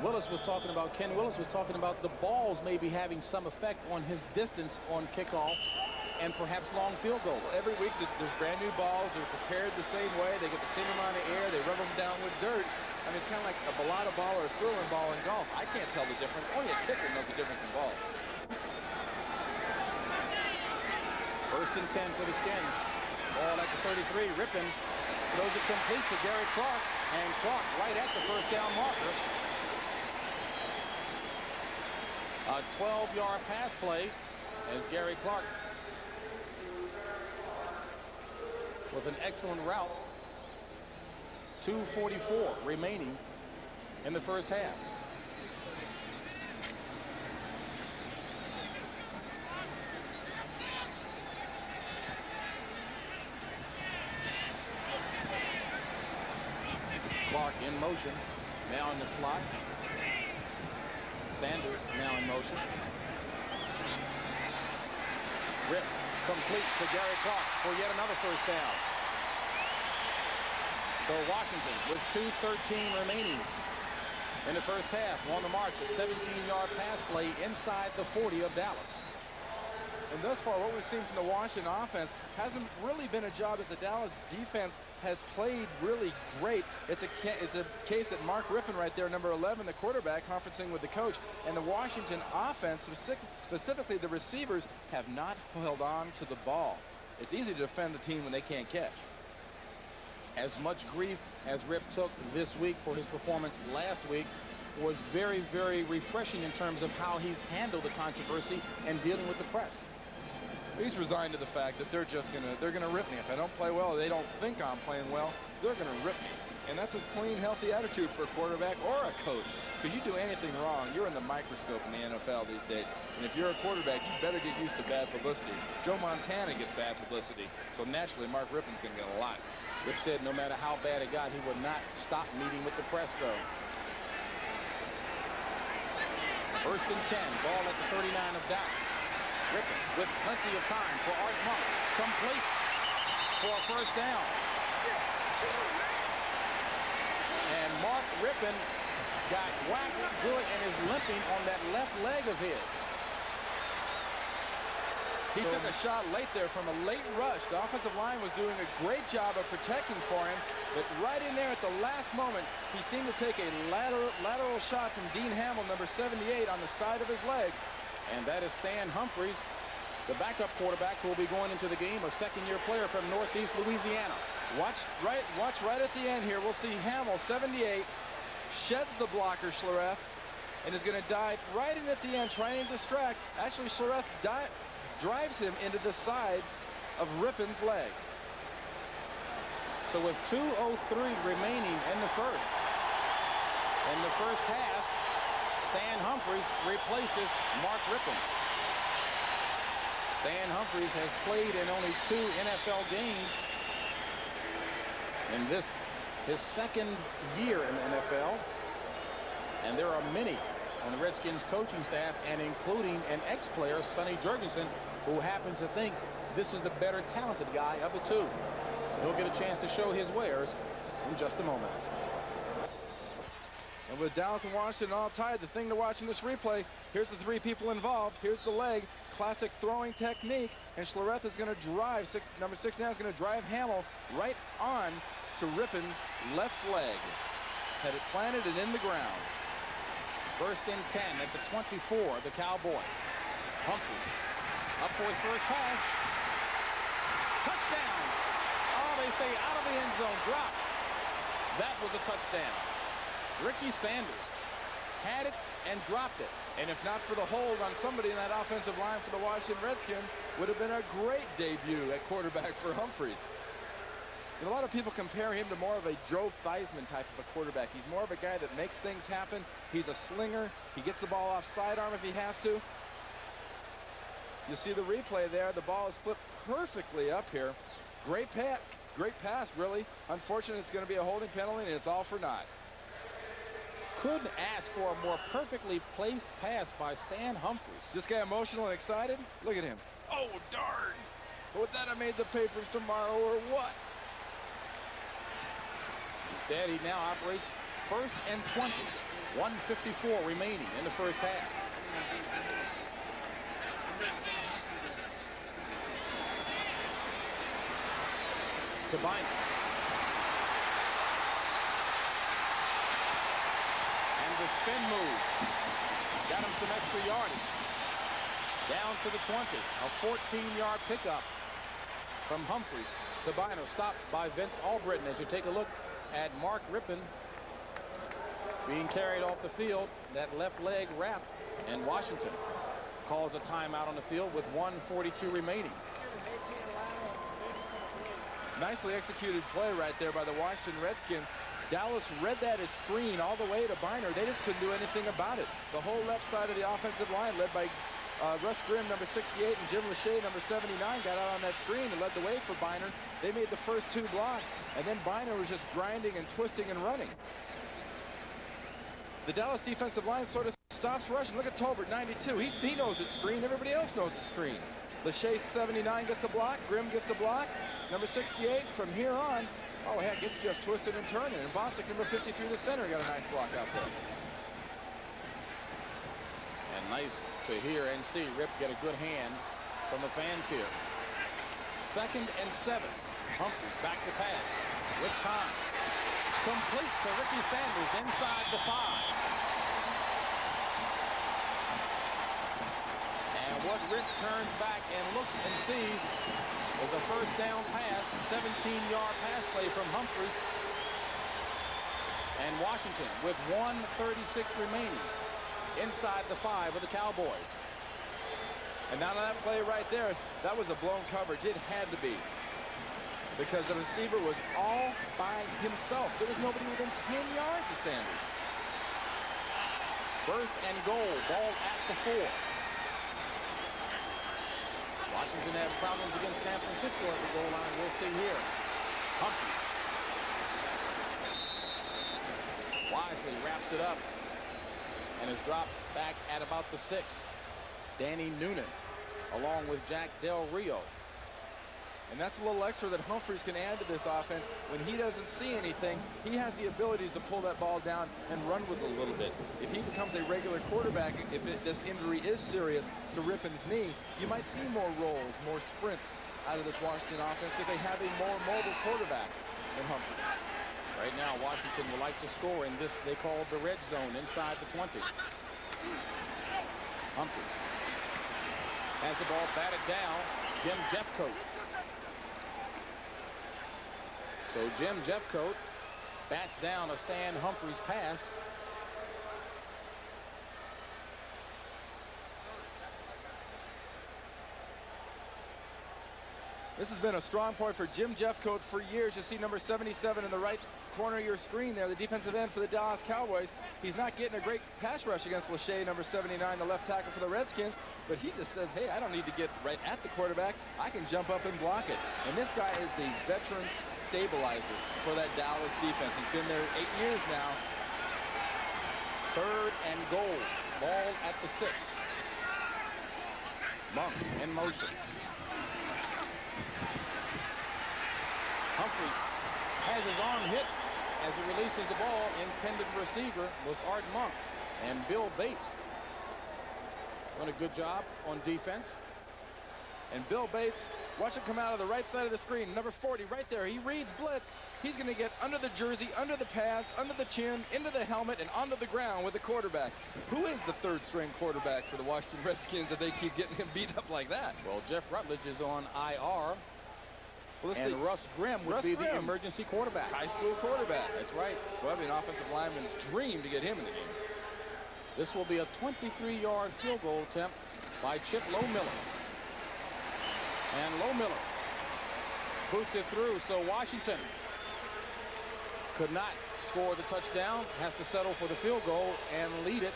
Ken Willis was talking about the balls maybe having some effect on his distance on kickoffs and perhaps long field goals. Every week there's brand new balls. They're prepared the same way. They get the same amount of air. They rub them down with dirt. I mean, it's kind of like a balata ball or a Sirloin ball in golf. I can't tell the difference. Only a kicker knows the difference in balls. First and 10 for the Skins. Ball at the 33. Rippon throws it complete to Gary Clark. And Clark right at the first down marker. A 12-yard pass play as Gary Clark with an excellent route. 2:44 remaining in the first half. Clark in motion, now in the slot. Sanders now in motion. Rip complete to Gary Clark for yet another first down. So Washington with 2:13 remaining in the first half on the march. A 17-yard pass play inside the 40 of Dallas. And thus far, what we've seen from the Washington offense hasn't really been a job that the Dallas defense has played really great. It's a case that Mark Rippon right there, number 11, the quarterback, conferencing with the coach, and the Washington offense, specifically the receivers, have not held on to the ball. It's easy to defend the team when they can't catch. As much grief as Rip took this week for his performance last week was very, very refreshing in terms of how he's handled the controversy and dealing with the press. He's resigned to the fact that they're gonna rip me. If I don't play well, they don't think I'm playing well, they're gonna rip me. And that's a clean, healthy attitude for a quarterback or a coach. Because you do anything wrong, you're in the microscope in the NFL these days. And if you're a quarterback, you better get used to bad publicity. Joe Montana gets bad publicity, so naturally Mark Rippon's gonna get a lot. Rip said no matter how bad it got, he would not stop meeting with the press, though. First and 10, ball at the 39 of Dallas. Rippon with plenty of time for Art Monk. Complete for a first down. And Mark Rippon got whacked good and is limping on that left leg of his. He took a shot late there from a late rush. The offensive line was doing a great job of protecting for him, but right in there at the last moment, he seemed to take a lateral shot from Dean Hamill, number 78, on the side of his leg. And that is Stan Humphries, the backup quarterback who will be going into the game, a second-year player from Northeast Louisiana. Watch right at the end here. We'll see Hamill, 78, sheds the blocker, Schlereth, and is going to dive right in at the end, trying to distract. Actually, Schlereth drives him into the side of Rippon's leg. So with 2:03 remaining in the first half, Stan Humphries replaces Mark Rippon. Stan Humphries has played in only 2 NFL games in this, his second year in the NFL. And there are many on the Redskins coaching staff, and including an ex-player, Sonny Jurgensen, who happens to think this is the better talented guy of the 2. He'll get a chance to show his wares in just a moment. And with Dallas and Washington all tied, the thing to watch in this replay, here's the 3 people involved. Here's the leg, classic throwing technique, and Schlereth is going to drive, number 6 now is going to drive Hamill right on to Rippon's left leg. Had it planted and in the ground. First and 10 at the 24 of the Cowboys. Humphries up for his first pass. Touchdown! Oh, they say out of the end zone, drop. That was a touchdown. Ricky Sanders had it and dropped it. And if not for the hold on somebody in that offensive line for the Washington Redskins, would have been a great debut at quarterback for Humphries. And a lot of people compare him to more of a Joe Theismann type of a quarterback. He's more of a guy that makes things happen. He's a slinger. He gets the ball off sidearm if he has to. You see the replay there. The ball is flipped perfectly up here. Great pass, really. Unfortunately, it's going to be a holding penalty, and it's all for naught. Couldn't ask for a more perfectly placed pass by Stan Humphries. This guy emotional and excited? Look at him. Oh, darn. Would that have made the papers tomorrow or what? Instead, he now operates first and 20 1:54 remaining in the first half. To Bynum. And the spin move. Got him some extra yardage. Down to the 20. A 14-yard pickup from Humphries. To Bynum. Stopped by Vince Albritton. As you take a look at Mark Rippon being carried off the field. That left leg wrapped. And Washington calls a timeout on the field with 1:42 remaining. Nicely executed play right there by the Washington Redskins. Dallas read that as screen all the way to Bynum. They just couldn't do anything about it. The whole left side of the offensive line, led by Russ Grimm, number 68, and Jim Lachey, number 79, got out on that screen and led the way for Bynum. They made the first 2 blocks, and then Bynum was just grinding and twisting and running. The Dallas defensive line sort of stops rushing. Look at Tolbert, 92. He knows it's screen. Everybody else knows it's screen. Lachey, 79, gets a block. Grimm gets a block. Number 68, from here on, oh heck, it's just twisted and turning. And Bostic, number 53, the center, got a nice block out there. And nice to hear and see Rip get a good hand from the fans here. 2nd and 7. Humphries back to pass with time. Complete to Ricky Sanders inside the 5. And what Rip turns back and looks and sees is a first down pass, 17-yard pass play from Humphries. And Washington with 1:36 remaining inside the 5 of the Cowboys. And now that play right there, that was a blown coverage. It had to be. Because the receiver was all by himself. There was nobody within 10 yards of Sanders. First and goal, ball at the 4. Washington has problems against San Francisco at the goal line. We'll see here. Humphries wisely wraps it up and is dropped back at about the 6. Danny Noonan along with Jack Del Rio. And that's a little extra that Humphries can add to this offense. When he doesn't see anything, he has the abilities to pull that ball down and run with it a little bit. If he becomes a regular quarterback, if this injury is serious to Rippon's knee, you might see more rolls, more sprints out of this Washington offense because they have a more mobile quarterback than Humphries. Right now, Washington would like to score in this they call the red zone inside the 20. Humphries has the ball batted down. Jim Jeffcoat. So Jim Jeffcoat bats down a Stan Humphries pass. This has been a strong point for Jim Jeffcoat for years. You see number 77 in the right corner of your screen there, the defensive end for the Dallas Cowboys. He's not getting a great pass rush against Lachey, number 79, the left tackle for the Redskins, but he just says, hey, I don't need to get right at the quarterback. I can jump up and block it. And this guy is the veteran stabilizer for that Dallas defense. He's been there 8 years now. 3rd and goal, ball at the 6. Monk in motion. Humphries has his arm hit as he releases the ball. Intended receiver was Art Monk, and Bill Bates doing a good job on defense. And Bill Bates, watch him come out of the right side of the screen. Number 40 right there. He reads blitz. He's going to get under the jersey, under the pads, under the chin, into the helmet, and onto the ground with the quarterback. Who is the 3rd string quarterback for the Washington Redskins if they keep getting him beat up like that? Well, Jeff Rutledge is on IR. Well, and Russ Grimm would be the emergency quarterback. High school quarterback. That's right. Well, that'd be an offensive lineman's dream to get him in the game. This will be a 23-yard field goal attempt by Chip Lohmiller. And Lohmiller boosted through, so Washington could not score the touchdown, has to settle for the field goal and lead it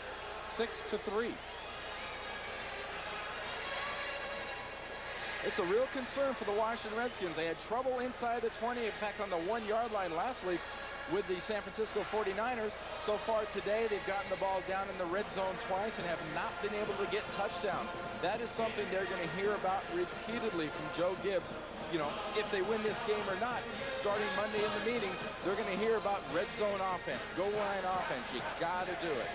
6-3. It's a real concern for the Washington Redskins. They had trouble inside the 20. In fact, on the 1-yard line last week, with the San Francisco 49ers. So far today, they've gotten the ball down in the red zone twice and have not been able to get touchdowns. That is something they're going to hear about repeatedly from Joe Gibbs. You know, if they win this game or not, starting Monday in the meetings, they're going to hear about red zone offense, goal line offense. You got to do it.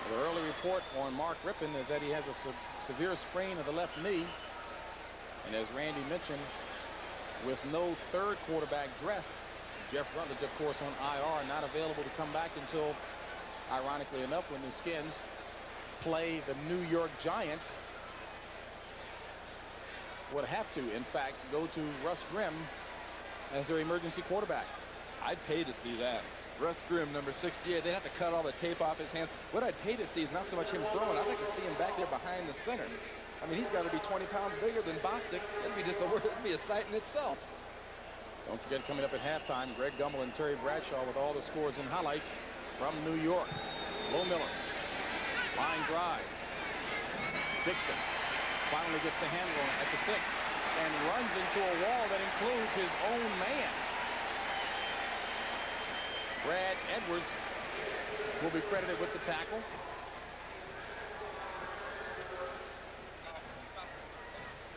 The early report on Mark Rippon is that he has a severe sprain of the left knee. And as Randy mentioned, with no third quarterback dressed, Jeff Rutledge, of course, on IR, not available to come back until, ironically enough, when the Skins play the New York Giants. Would have to, in fact, go to Russ Grimm as their emergency quarterback. I'd pay to see that. Russ Grimm, number 68, they'd have to cut all the tape off his hands. What I'd pay to see is not so much him throwing. I'd like to see him back there behind the center. I mean, he's got to be 20 pounds bigger than Bostic. That'd be a sight in itself. Don't forget, coming up at halftime, Greg Gumbel and Terry Bradshaw with all the scores and highlights from New York. Lohmiller, line drive. Dixon finally gets the handle on it at the 6 and runs into a wall that includes his own man. Brad Edwards will be credited with the tackle.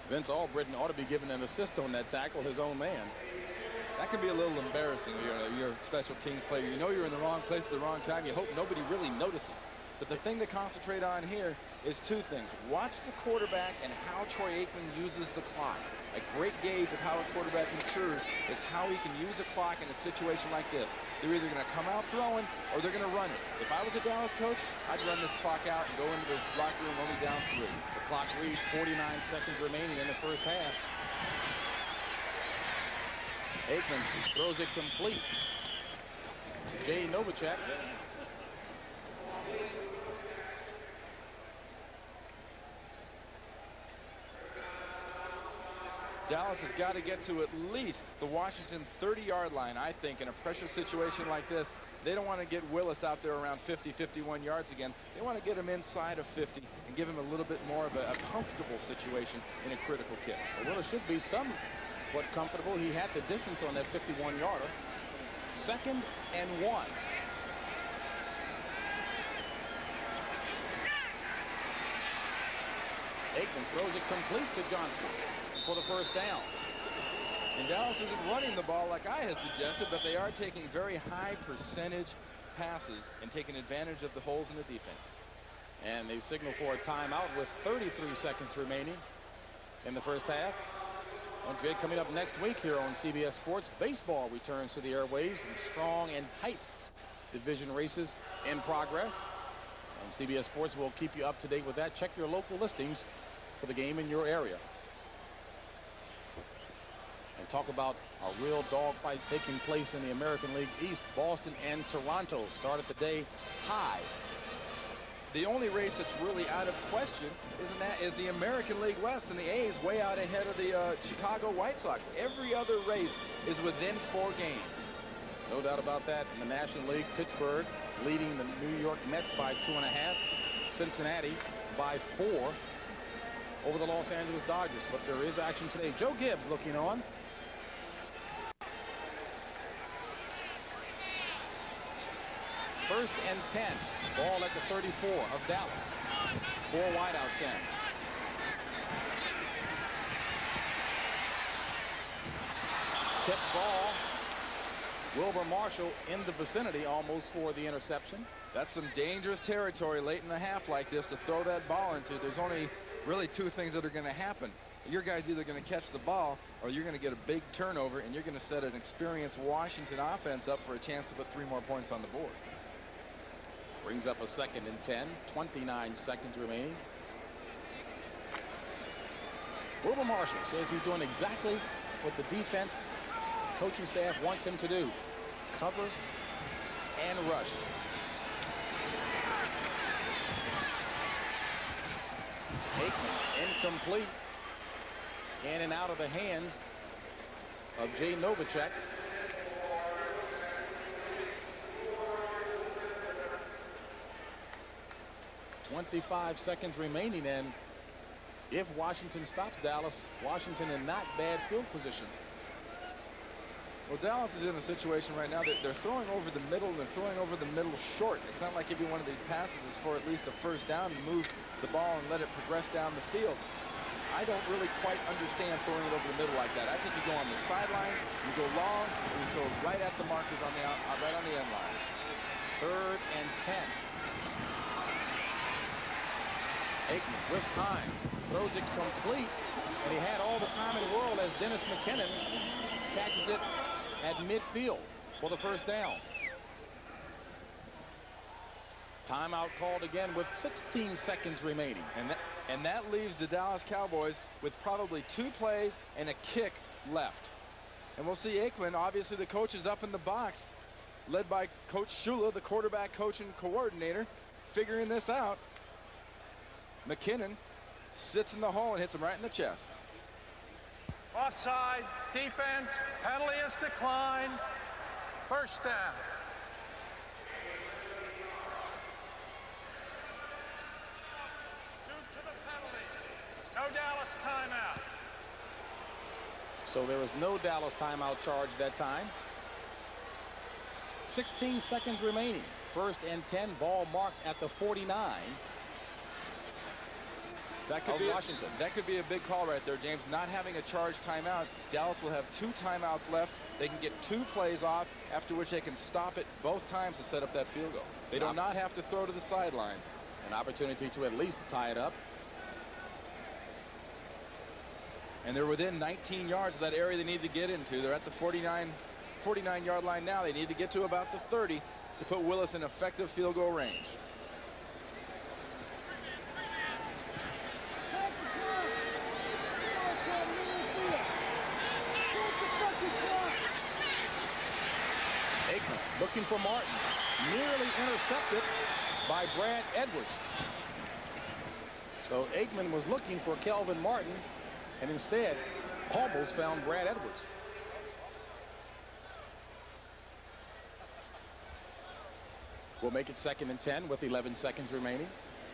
Vince Albritton ought to be given an assist on that tackle, his own man. That can be a little embarrassing. You're a special teams player. You know you're in the wrong place at the wrong time. You hope nobody really notices. But the thing to concentrate on here is two things. Watch the quarterback and how Troy Aikman uses the clock. A great gauge of how a quarterback matures is how he can use a clock in a situation like this. They're either going to come out throwing or they're going to run it. If I was a Dallas coach, I'd run this clock out and go into the locker room only down 3. The clock reads 49 seconds remaining in the first half. Aikman throws it complete to Jay Novacek. Dallas has got to get to at least the Washington 30-yard line, I think, in a pressure situation like this. They don't want to get Willis out there around 50, 51 yards again. They want to get him inside of 50 and give him a little bit more of a comfortable situation in a critical kick. Well, Willis should be somewhat comfortable. He had the distance on that 51-yarder. 2nd and 1. Aikman throws it complete to Johnston for the first down. And Dallas isn't running the ball like I had suggested, but they are taking very high percentage passes and taking advantage of the holes in the defense. And they signal for a timeout with 33 seconds remaining in the first half. Don't forget, coming up next week here on CBS Sports, baseball returns to the airwaves, and strong and tight division races in progress. And CBS Sports will keep you up to date with that. Check your local listings for the game in your area. And talk about a real dogfight taking place in the American League East. Boston and Toronto started the day tied. The only race that's really out of question is the American League West, and the A's way out ahead of the Chicago White Sox. Every other race is within 4 games. No doubt about that. In the National League, Pittsburgh leading the New York Mets by 2.5. Cincinnati by 4 over the Los Angeles Dodgers. But there is action today. Joe Gibbs looking on. First and 10. Ball at the 34 of Dallas. 4 wideouts in. Tip ball. Wilbur Marshall in the vicinity almost for the interception. That's some dangerous territory late in the half like this to throw that ball into. There's only really 2 things that are going to happen. Your guy's either going to catch the ball or you're going to get a big turnover, and you're going to set an experienced Washington offense up for a chance to put 3 more points on the board. Brings up a 2nd and 10. 29 seconds remaining. Wilbur Marshall says he's doing exactly what the defense coaching staff wants him to do. Cover and rush. Aikman incomplete. In and out of the hands of Jay Novacek. 25 seconds remaining, and if Washington stops Dallas, Washington in not bad field position. Well, Dallas is in a situation right now that they're throwing over the middle, and they're throwing over the middle short. It's not like every one of these passes is for at least a first down and move the ball and let it progress down the field. I don't really quite understand throwing it over the middle like that. I think you go on the sideline, you go long, and you go right at the markers on the right on the end line. 3rd and 10. Aikman with time, throws it complete, and he had all the time in the world as Dennis McKinnon catches it at midfield for the first down. Timeout called again with 16 seconds remaining. And that leaves the Dallas Cowboys with probably 2 plays and a kick left. And we'll see Aikman, obviously the coach is up in the box, led by Coach Shula, the quarterback coach and coordinator, figuring this out. McKinnon sits in the hole and hits him right in the chest. Offside, defense, penalty is declined. First down. Due to the penalty, no Dallas timeout. So there was no Dallas timeout charge that time. 16 seconds remaining. 1st and 10, ball marked at the 49. That could be Washington. That could be a big call right there, James. Not having a charged timeout. Dallas will have 2 timeouts left. They can get 2 plays off, after which they can stop it both times to set up that field goal. They do not have to throw to the sidelines. An opportunity to at least tie it up. And they're within 19 yards of that area they need to get into. They're at the 49-yard line now. They need to get to about the 30 to put Willis in effective field goal range. Aikman looking for Martin, nearly intercepted by Brad Edwards. So Aikman was looking for Kelvin Martin and instead almost found Brad Edwards. We'll make it 2nd and 10 with 11 seconds remaining.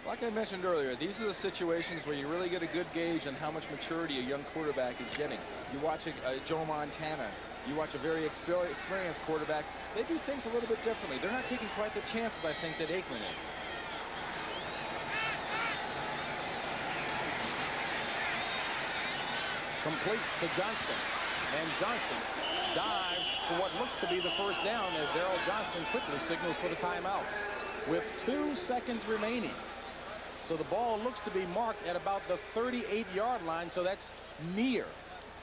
Like I mentioned earlier, these are the situations where you really get a good gauge on how much maturity a young quarterback is getting. You watch a Joe Montana, you watch a very experienced quarterback, they do things a little bit differently. They're not taking quite the chances, I think, that Aikman is. Complete to Johnston, and Johnston dives for what looks to be the first down as Darrell Johnston quickly signals for the timeout with 2 seconds remaining. So the ball looks to be marked at about the 38-yard line, so that's near.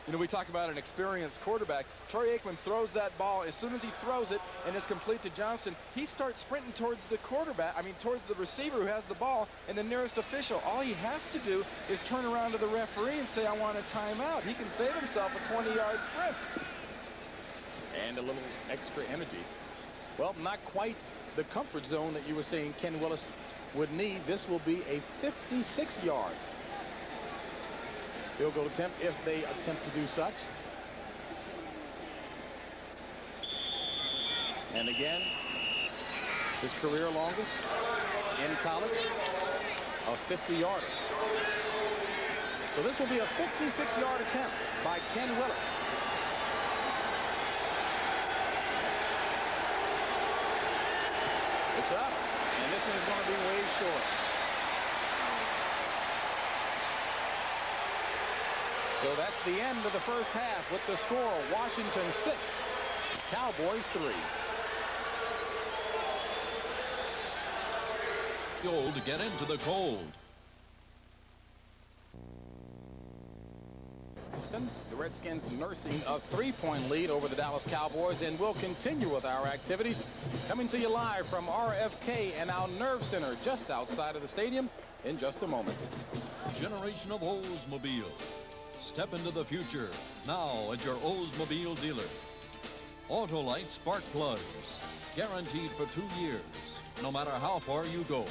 You know, we talk about an experienced quarterback. Troy Aikman throws that ball. As soon as he throws it and it's complete to Johnston, he starts sprinting towards the quarterback, towards the receiver who has the ball and the nearest official. All he has to do is turn around to the referee and say, I want a timeout. He can save himself a 20-yard sprint. And a little extra energy. Well, not quite the comfort zone that you were saying Ken Willis would need. This will be a 56-yard field goal attempt if they attempt to do such. And again, his career longest in college, a 50-yarder. So this will be a 56-yard attempt by Ken Willis. It's up, and this one is going to be way short. So that's the end of the first half with the score, Washington 6, Cowboys 3. Goal to get into the cold. The Redskins nursing a 3-point lead over the Dallas Cowboys, and we'll continue with our activities coming to you live from RFK and our Nerve Center just outside of the stadium in just a moment. Generation of Oldsmobile. Step into the future now at your Oldsmobile dealer. Autolite spark plugs, guaranteed for 2 years, no matter how far you go.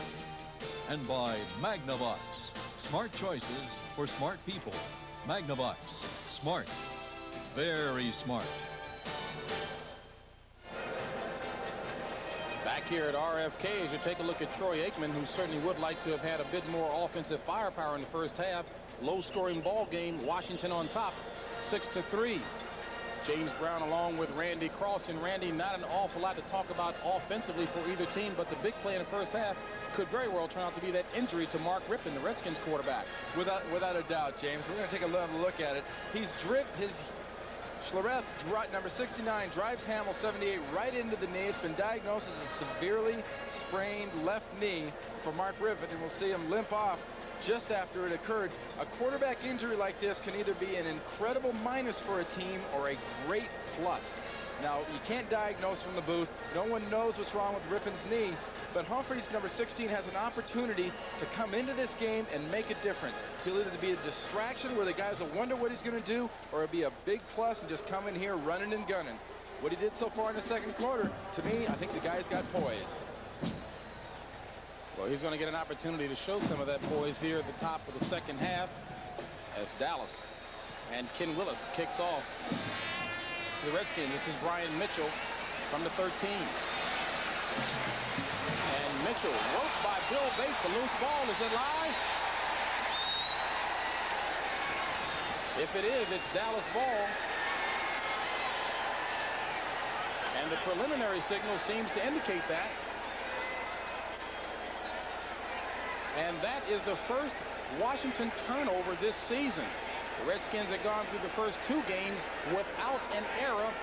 And by Magnavox, smart choices for smart people. Magnavox, smart, very smart. Back back here at RFK as you take a look at Troy Aikman, who certainly would like to have had a bit more offensive firepower in the first half. Low-scoring ball game. Washington on top, 6-3. James Brown along with Randy Cross. And Randy, not an awful lot to talk about offensively for either team, but the big play in the first half could very well turn out to be that injury to Mark Rippon, the Redskins quarterback. Without a doubt, James. We're going to take a little look at it. He's dripped his Schlereth, number 69, drives Hamill 78 right into the knee. It's been diagnosed as a severely sprained left knee for Mark Rippon, and we'll see him limp off just after it occurred. A quarterback injury like this can either be an incredible minus for a team or a great plus. Now, you can't diagnose from the booth. No one knows what's wrong with Rippon's knee, but Humphries, number 16, has an opportunity to come into this game and make a difference. He'll either be a distraction where the guys will wonder what he's going to do, or it'll be a big plus and just come in here running and gunning. What he did so far in the second quarter, to me, I think the guy's got poise. Well, he's going to get an opportunity to show some of that poise here at the top of the second half as Dallas and Ken Willis kicks off the Redskins. This is Brian Mitchell from the 13. And Mitchell worked by Bill Bates. A loose ball. Is it live? If it is, it's Dallas ball. And the preliminary signal seems to indicate that. And that is the first Washington turnover this season. The Redskins have gone through the first two games without an error.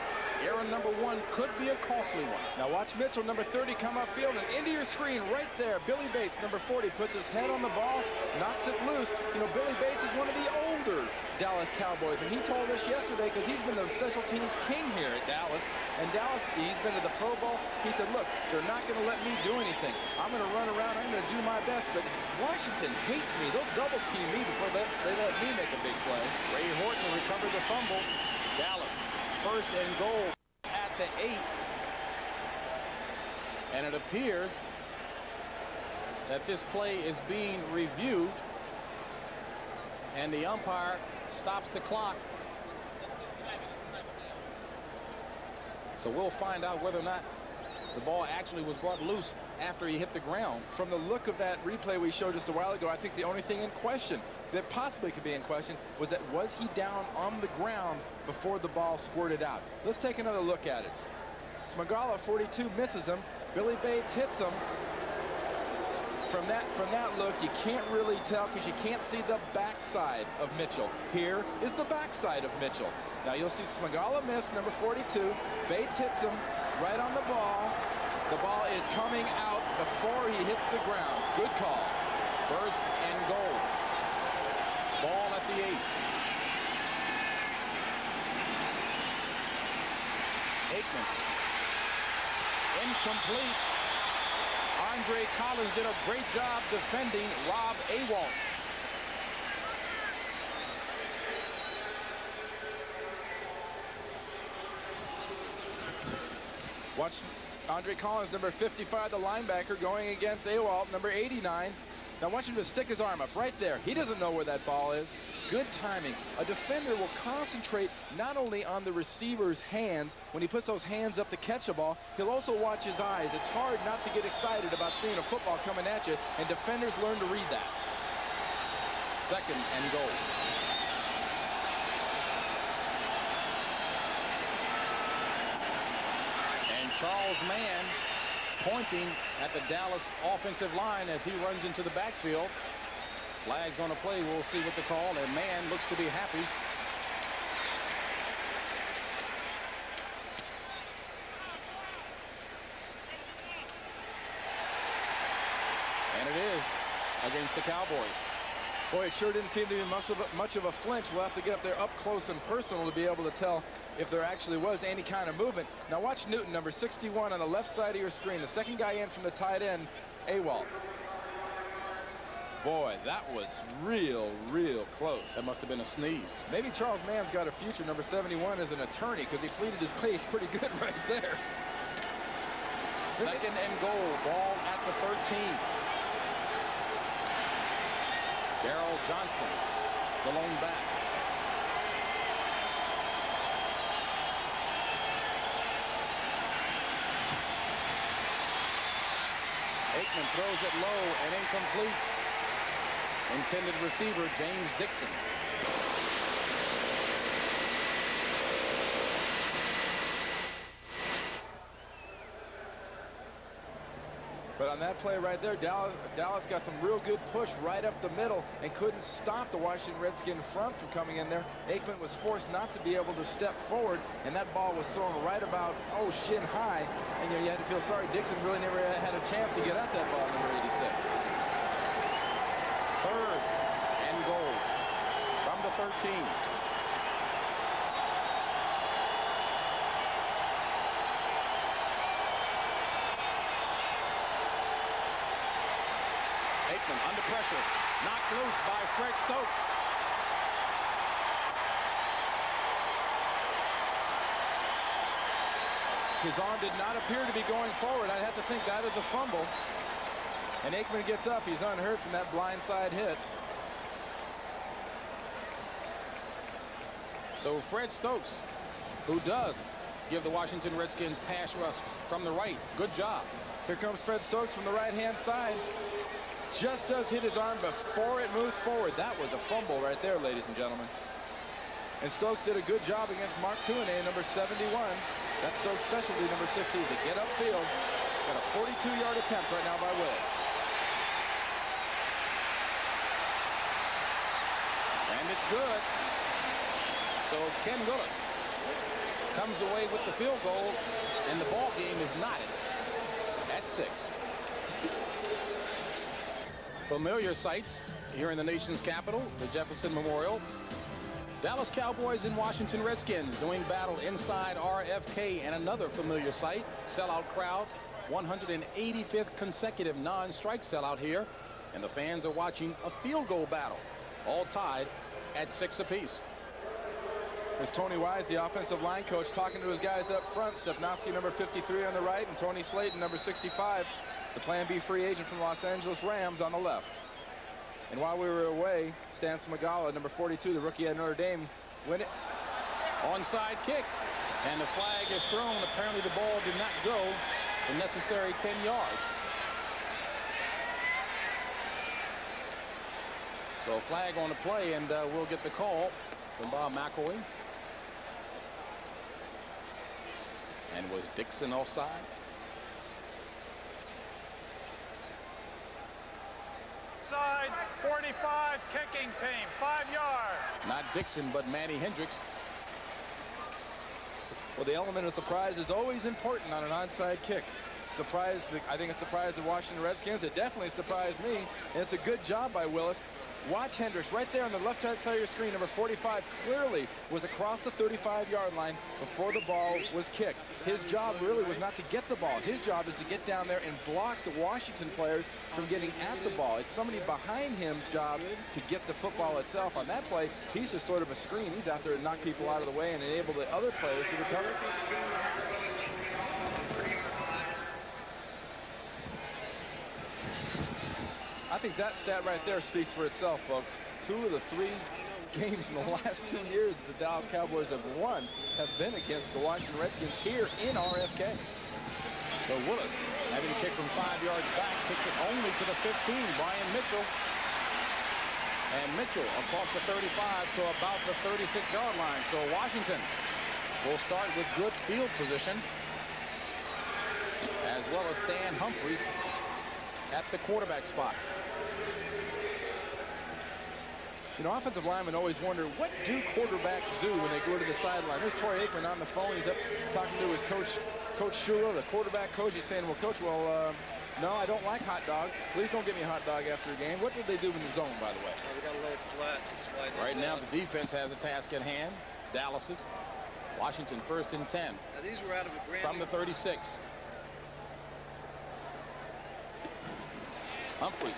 Error number one could be a costly one. Now watch Mitchell, number 30, come upfield and into your screen right there. Billy Bates, number 40, puts his head on the ball, knocks it loose. You know, Billy Bates is one of the older Dallas Cowboys, and he told us yesterday, because he's been the special teams king here at Dallas, and Dallas, he's been to the Pro Bowl. He said, look, they're not going to let me do anything. I'm going to run around, I'm going to do my best, but Washington hates me. They'll double team me before they let me make a big play. Ray Horton recovered the fumble. Dallas first and goal at the 8. And it appears that this play is being reviewed, and the umpire stops the clock. So we'll find out whether or not the ball actually was brought loose after he hit the ground. From the look of that replay we showed just a while ago, I think the only thing in question that possibly could be in question was he down on the ground before the ball squirted out? Let's take another look at it. Smagala, 42, misses him. Billy Bates hits him. From that look, you can't really tell because you can't see the backside of Mitchell. Here is the backside of Mitchell. Now you'll see Smagala miss, number 42. Bates hits him right on the ball. The ball is coming out before he hits the ground. Good call. First and goal. Ball at the 8. Aikman. Incomplete. Andre Collins did a great job defending Rob Awalt. Watch Andre Collins, number 55, the linebacker, going against Awalt, number 89. Now watch him just stick his arm up right there. He doesn't know where that ball is. Good timing. A defender will concentrate not only on the receiver's hands when he puts those hands up to catch a ball, he'll also watch his eyes. It's hard not to get excited about seeing a football coming at you, and defenders learn to read that. Second and goal. And Charles Mann pointing at the Dallas offensive line as he runs into the backfield. Flags on the play. We'll see what they call. And Mann looks to be happy. And it is against the Cowboys. Boy, it sure didn't seem to be much of a flinch. We'll have to get up there up close and personal to be able to tell if there actually was any kind of movement. Now watch Newton, number 61, on the left side of your screen. The second guy in from the tight end, Awalt. Boy, that was real close. That must have been a sneeze. Maybe Charles Mann's got a future, number 71, as an attorney, because he pleaded his case pretty good right there. Second and goal. Ball at the 13. Darrell Johnston, the lone back. Aikman throws it low and incomplete. Intended receiver, James Dixon. But on that play right there, Dallas got some real good push right up the middle and couldn't stop the Washington Redskins front from coming in there. Aikman was forced not to be able to step forward, and that ball was thrown right about, shin high. And you had to feel sorry. Dixon really never had a chance to get at that ball, number 86. Third and goal from the 13. Aikman under pressure, knocked loose by Fred Stokes. His arm did not appear to be going forward. I'd have to think that is a fumble. And Aikman gets up. He's unhurt from that blindside hit. So Fred Stokes, who does give the Washington Redskins pass rush from the right. Good job. Here comes Fred Stokes from the right-hand side. Just does hit his arm before it moves forward. That was a fumble right there, ladies and gentlemen. And Stokes did a good job against Mark Tuanay, number 71. That's Stokes' specialty, number 60, is a get upfield. Got a 42-yard attempt right now by Willis. And it's good. So Ken Willis comes away with the field goal, and the ball game is knotted at 6. Familiar sights here in the nation's capital, the Jefferson Memorial. Dallas Cowboys and Washington Redskins doing battle inside RFK, and another familiar sight, sellout crowd, 185th consecutive non-strike sellout here, and the fans are watching a field goal battle, all tied at 6 apiece. There's Tony Wise, the offensive line coach, talking to his guys up front. Stepnowski, number 53 on the right, and Tony Slayton, number 65. The Plan B free agent from Los Angeles Rams on the left. And while we were away, Stan Smagala, number 42, the rookie at Notre Dame, win it. Onside kick, and the flag is thrown. Apparently the ball did not go the necessary 10 yards. So flag on the play, and we'll get the call from Bob McElwee. And was Dixon offside? Side 45 kicking team, 5 yards. Not Dixon, but Manny Hendricks. Well, the element of surprise is always important on an onside kick. I think it surprised the Washington Redskins. It definitely surprised me, and it's a good job by Willis. Watch Hendricks right there on the left-hand side of your screen. Number 45 clearly was across the 35-yard line before the ball was kicked. His job really was not to get the ball. His job is to get down there and block the Washington players from getting at the ball. It's somebody behind him's job to get the football itself. On that play, he's just sort of a screen. He's out there to knock people out of the way and enable the other players to recover. I think that stat right there speaks for itself, folks. 2 of the 3 games in the last 2 years that the Dallas Cowboys have won have been against the Washington Redskins here in RFK. So Willis having to kick from 5 yards back, kicks it only to the 15. Brian Mitchell. And Mitchell across the 35 to about the 36-yard line. So Washington will start with good field position, as well as Stan Humphries at the quarterback spot. You know, offensive linemen always wonder, what do quarterbacks do when they go to the sideline? There's Troy Aikman on the phone. He's up talking to his Coach Shula, the quarterback coach. He's saying, well, Coach, no, I don't like hot dogs. Please don't give me a hot dog after a game. What did they do in the zone, by the way? We got to lay it flat to slide. Right now, the defense has a task at hand. Dallas's. Washington 1st and 10. Now, these were out of a grand from the 36. Humphries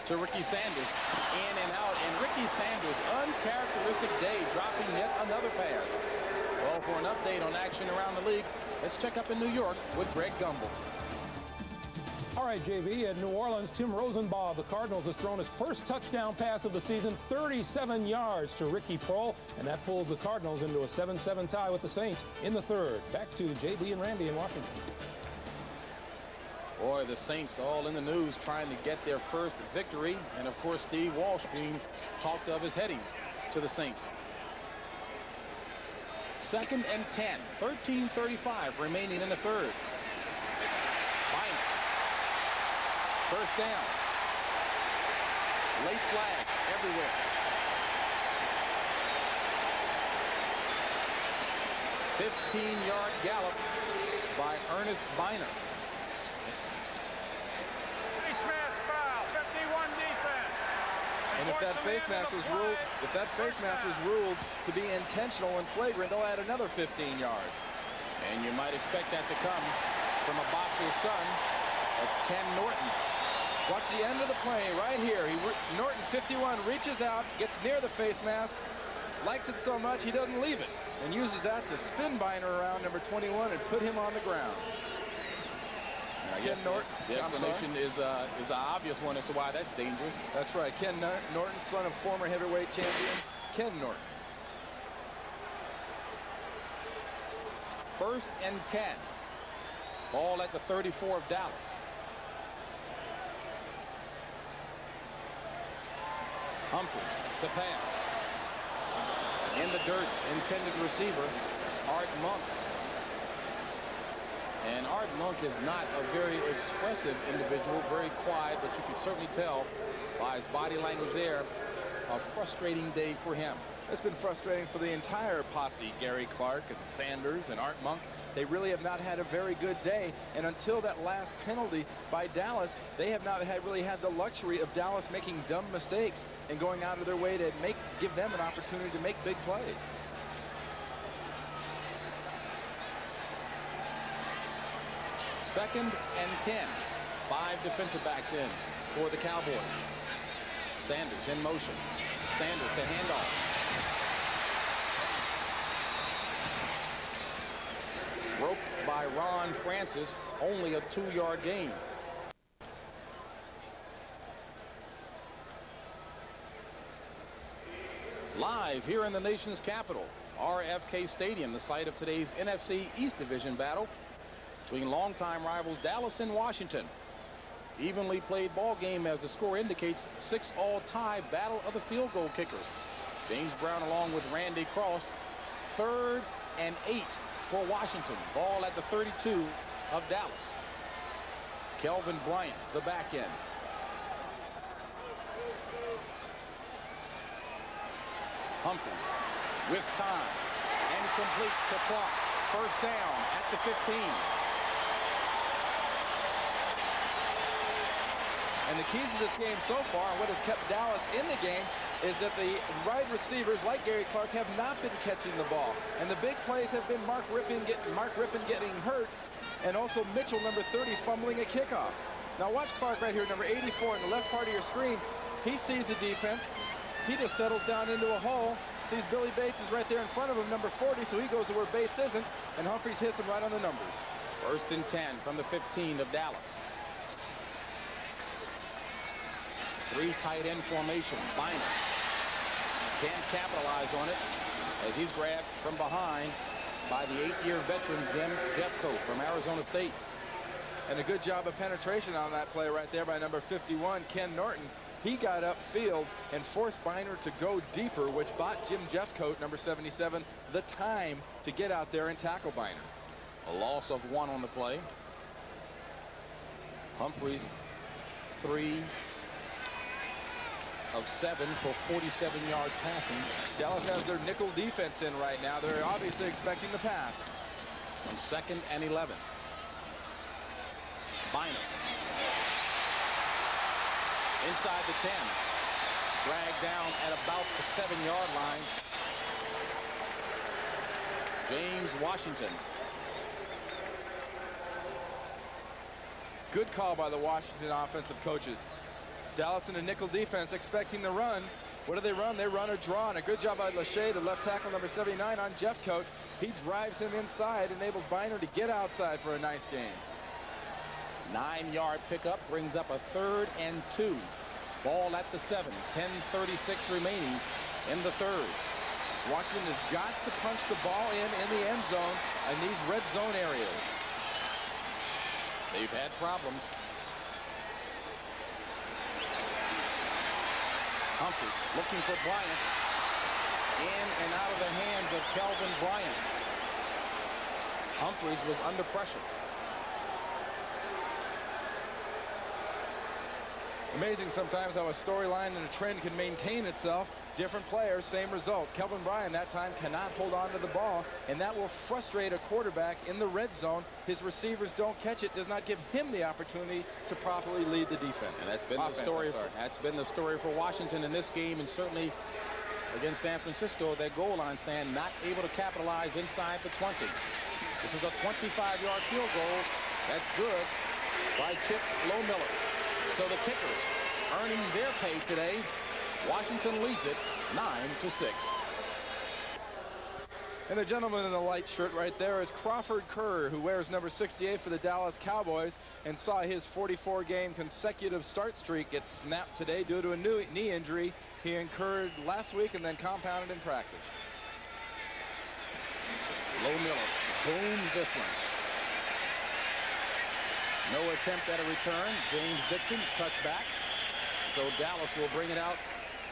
to Ricky Sanders, in and out, and Ricky Sanders, uncharacteristic day, dropping yet another pass. Well, for an update on action around the league, let's check up in New York with Greg Gumbel. All right, JV, in New Orleans, Tim Rosenbaugh of the Cardinals has thrown his first touchdown pass of the season, 37 yards to Ricky Prohl, and that pulls the Cardinals into a 7-7 tie with the Saints in the 3rd. Back to JV and Randy in Washington. Boy, the Saints all in the news trying to get their first victory. And, of course, Steve Walsh being talked of as heading to the Saints. 2nd and 10. 13:35 remaining in the third. Bynum. First down. Late flags everywhere. A 15-yard gallop by Ernest Bynum. Face mask foul, 51 defense. And if that face mask was ruled, to be intentional and flagrant, they'll add another 15 yards. And you might expect that to come from a boxer's son. That's Ken Norton. Watch the end of the play right here. Norton, 51, reaches out, gets near the face mask, likes it so much he doesn't leave it, and uses that to spin Bynum around number 21 and put him on the ground. I guess the explanation is an obvious one as to why that's dangerous. That's right. Ken Norton, son of former heavyweight champion Ken Norton. 1st and 10. Ball at the 34 of Dallas. Humphries to pass. In the dirt, intended receiver, Art Monk. And Art Monk is not a very expressive individual, very quiet, but you can certainly tell by his body language there, a frustrating day for him. It's been frustrating for the entire posse, Gary Clark and Sanders and Art Monk. They really have not had a very good day, and until that last penalty by Dallas, they have not really had the luxury of Dallas making dumb mistakes and going out of their way to give them an opportunity to make big plays. Second and 10. 5 defensive backs in for the Cowboys. Sanders in motion. Sanders to handoff. Roped by Ron Francis, only a 2-yard gain. Live here in the nation's capital, RFK Stadium, the site of today's NFC East Division battle between longtime rivals Dallas and Washington. Evenly played ball game, as the score indicates. 6-all tie battle of the field goal kickers. James Brown along with Randy Cross. 3rd and 8 for Washington. Ball at the 32 of Dallas. Kelvin Bryant, the back end. Humphries with time and complete to Clark. First down at the 15. And the keys to this game so far, and what has kept Dallas in the game, is that the wide receivers like Gary Clark have not been catching the ball. And the big plays have been Mark Rippon getting hurt, and also Mitchell, number 30, fumbling a kickoff. Now watch Clark right here, number 84 in the left part of your screen. He sees the defense. He just settles down into a hole, sees Billy Bates is right there in front of him, number 40, so he goes to where Bates isn't, and Humphries hits him right on the numbers. 1st and 10 from the 15 of Dallas. 3 tight end formation. Bynum can't capitalize on it as he's grabbed from behind by the 8-year veteran Jim Jeffcoat from Arizona State. And a good job of penetration on that play right there by number 51, Ken Norton. He got upfield and forced Bynum to go deeper, which bought Jim Jeffcoat, number 77, the time to get out there and tackle Bynum. A loss of 1 on the play. Humphries 3 of 7 for 47 yards passing. Dallas has their nickel defense in right now. They're obviously expecting the pass. On 2nd and 11. Bynum. Inside the 10. Dragged down at about the 7-yard line. James Washington. Good call by the Washington offensive coaches. Dallas in a nickel defense expecting the run. What do they run? They run a draw, and a good job by Lachey, the left tackle, number 79, on Jeffcoat. He drives him inside, enables Bynum to get outside for a nice gain. 9-yard pickup brings up a 3rd and 2. Ball at the 7. 10:36 remaining in the third. Washington has got to punch the ball in the end zone in these red zone areas. They've had problems. Humphries looking for Bryant. In and out of the hands of Kelvin Bryant. Humphries was under pressure. Amazing sometimes how a storyline and a trend can maintain itself. Different players, same result. Kelvin Bryant that time cannot hold on to the ball, and that will frustrate a quarterback in the red zone. His receivers don't catch it, does not give him the opportunity to properly lead the defense. And that's been the story for Washington in this game, and certainly against San Francisco. That goal line stand not able to capitalize inside the 20. This is a 25-yard field goal. That's good by Chip Lohmiller. So the Kickers earning their pay today. Washington leads it 9-6. And the gentleman in the light shirt right there is Crawford Kerr, who wears number 68 for the Dallas Cowboys and saw his 44-game consecutive start streak get snapped today due to a new knee injury he incurred last week and then compounded in practice. Lohmiller booms this one. No attempt at a return. James Dixon touchback. So Dallas will bring it out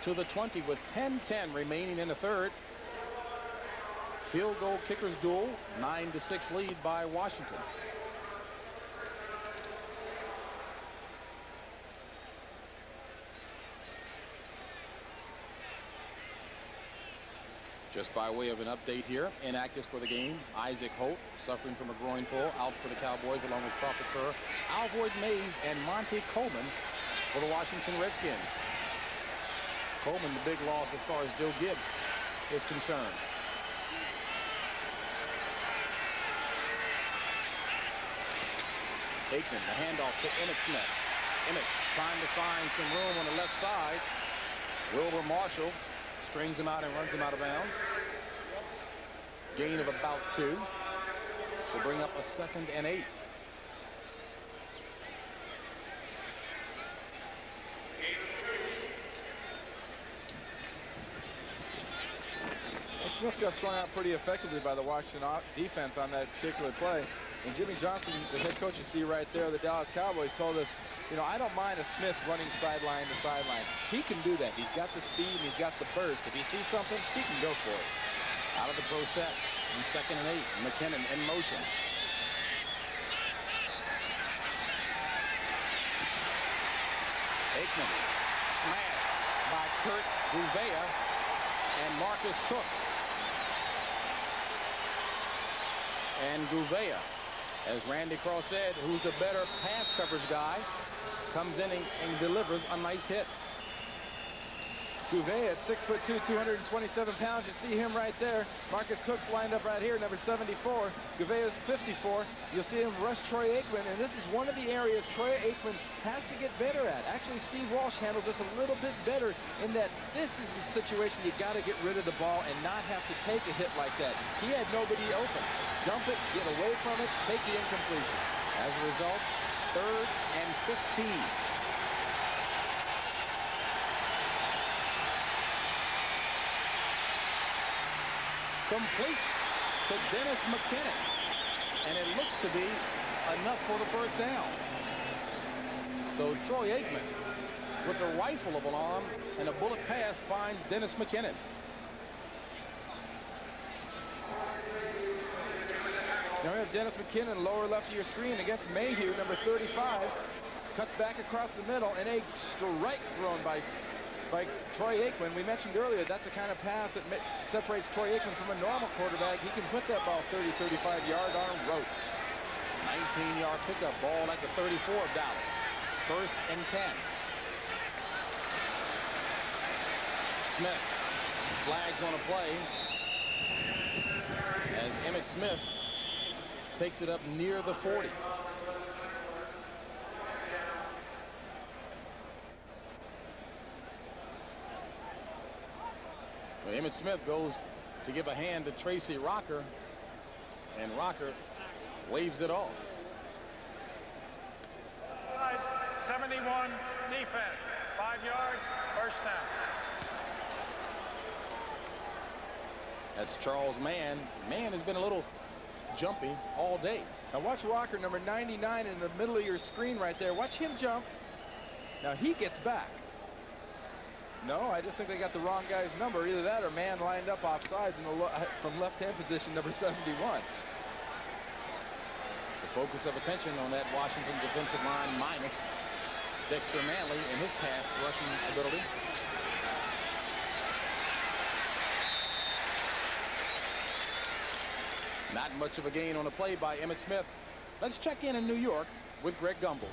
to the 20 with 10-10 remaining in the third. Field goal kickers duel. 9-6 lead by Washington. Just by way of an update here, inactives for the game. Isaac Holt, suffering from a groin pull, out for the Cowboys along with Crawford Kerr, Alvoid Mays, and Monte Coleman for the Washington Redskins. Coleman, the big loss as far as Joe Gibbs is concerned. Aikman, the handoff to Emmitt Smith. Emmitt trying to find some room on the left side. Wilbur Marshall strings him out and runs him out of bounds. Gain of about 2 to bring up a 2nd and 8. Well, Smith got strung out pretty effectively by the Washington defense on that particular play. And Jimmy Johnson, the head coach you see right there, the Dallas Cowboys, told us, you know, I don't mind a Smith running sideline to sideline. He can do that. He's got the speed and he's got the burst. If he sees something, he can go for it. Out of the pro set in 2nd and 8. McKinnon in motion. Aikman smashed by Kurt Gouveia and Marcus Cook. And Gouveia, as Randy Cross said, who's the better pass coverage guy, comes in and delivers a nice hit. Gouveia at 6'2", 227 pounds. You see him right there. Marcus Cook's lined up right here, number 74. Gouveia's 54. You'll see him rush Troy Aikman, and this is one of the areas Troy Aikman has to get better at. Actually, Steve Walsh handles this a little bit better in that this is the situation you got to get rid of the ball and not have to take a hit like that. He had nobody open. Dump it, get away from it, take the incompletion. As a result, 3rd and 15. Complete to Dennis McKinnon, and it looks to be enough for the first down. So Troy Aikman, with the rifleable arm and a bullet pass, finds Dennis McKinnon. Now we have Dennis McKinnon lower left of your screen against Mayhew, number 35. Cuts back across the middle, and a strike thrown by Troy Aikman. We mentioned earlier that's the kind of pass that separates Troy Aikman from a normal quarterback. He can put that ball 30, 35 yards on a rope. 19-yard pickup ball at the 34 of Dallas. 1st and 10. Smith flags on a play as Emmitt Smith takes it up near the 40. So Emmitt Smith goes to give a hand to Tracy Rocker, and Rocker waves it off. 71 defense, 5 yards, first down. That's Charles Mann. Mann has been a little jumpy all day. Now watch Walker, number 99, in the middle of your screen right there. Watch him jump. Now he gets back. No, I just think they got the wrong guy's number. Either that or man lined up off sides in the from left-hand position, number 71. The focus of attention on that Washington defensive line minus Dexter Manley and his pass rushing ability. Not much of a gain on the play by Emmitt Smith. Let's check in New York with Greg Gumbel.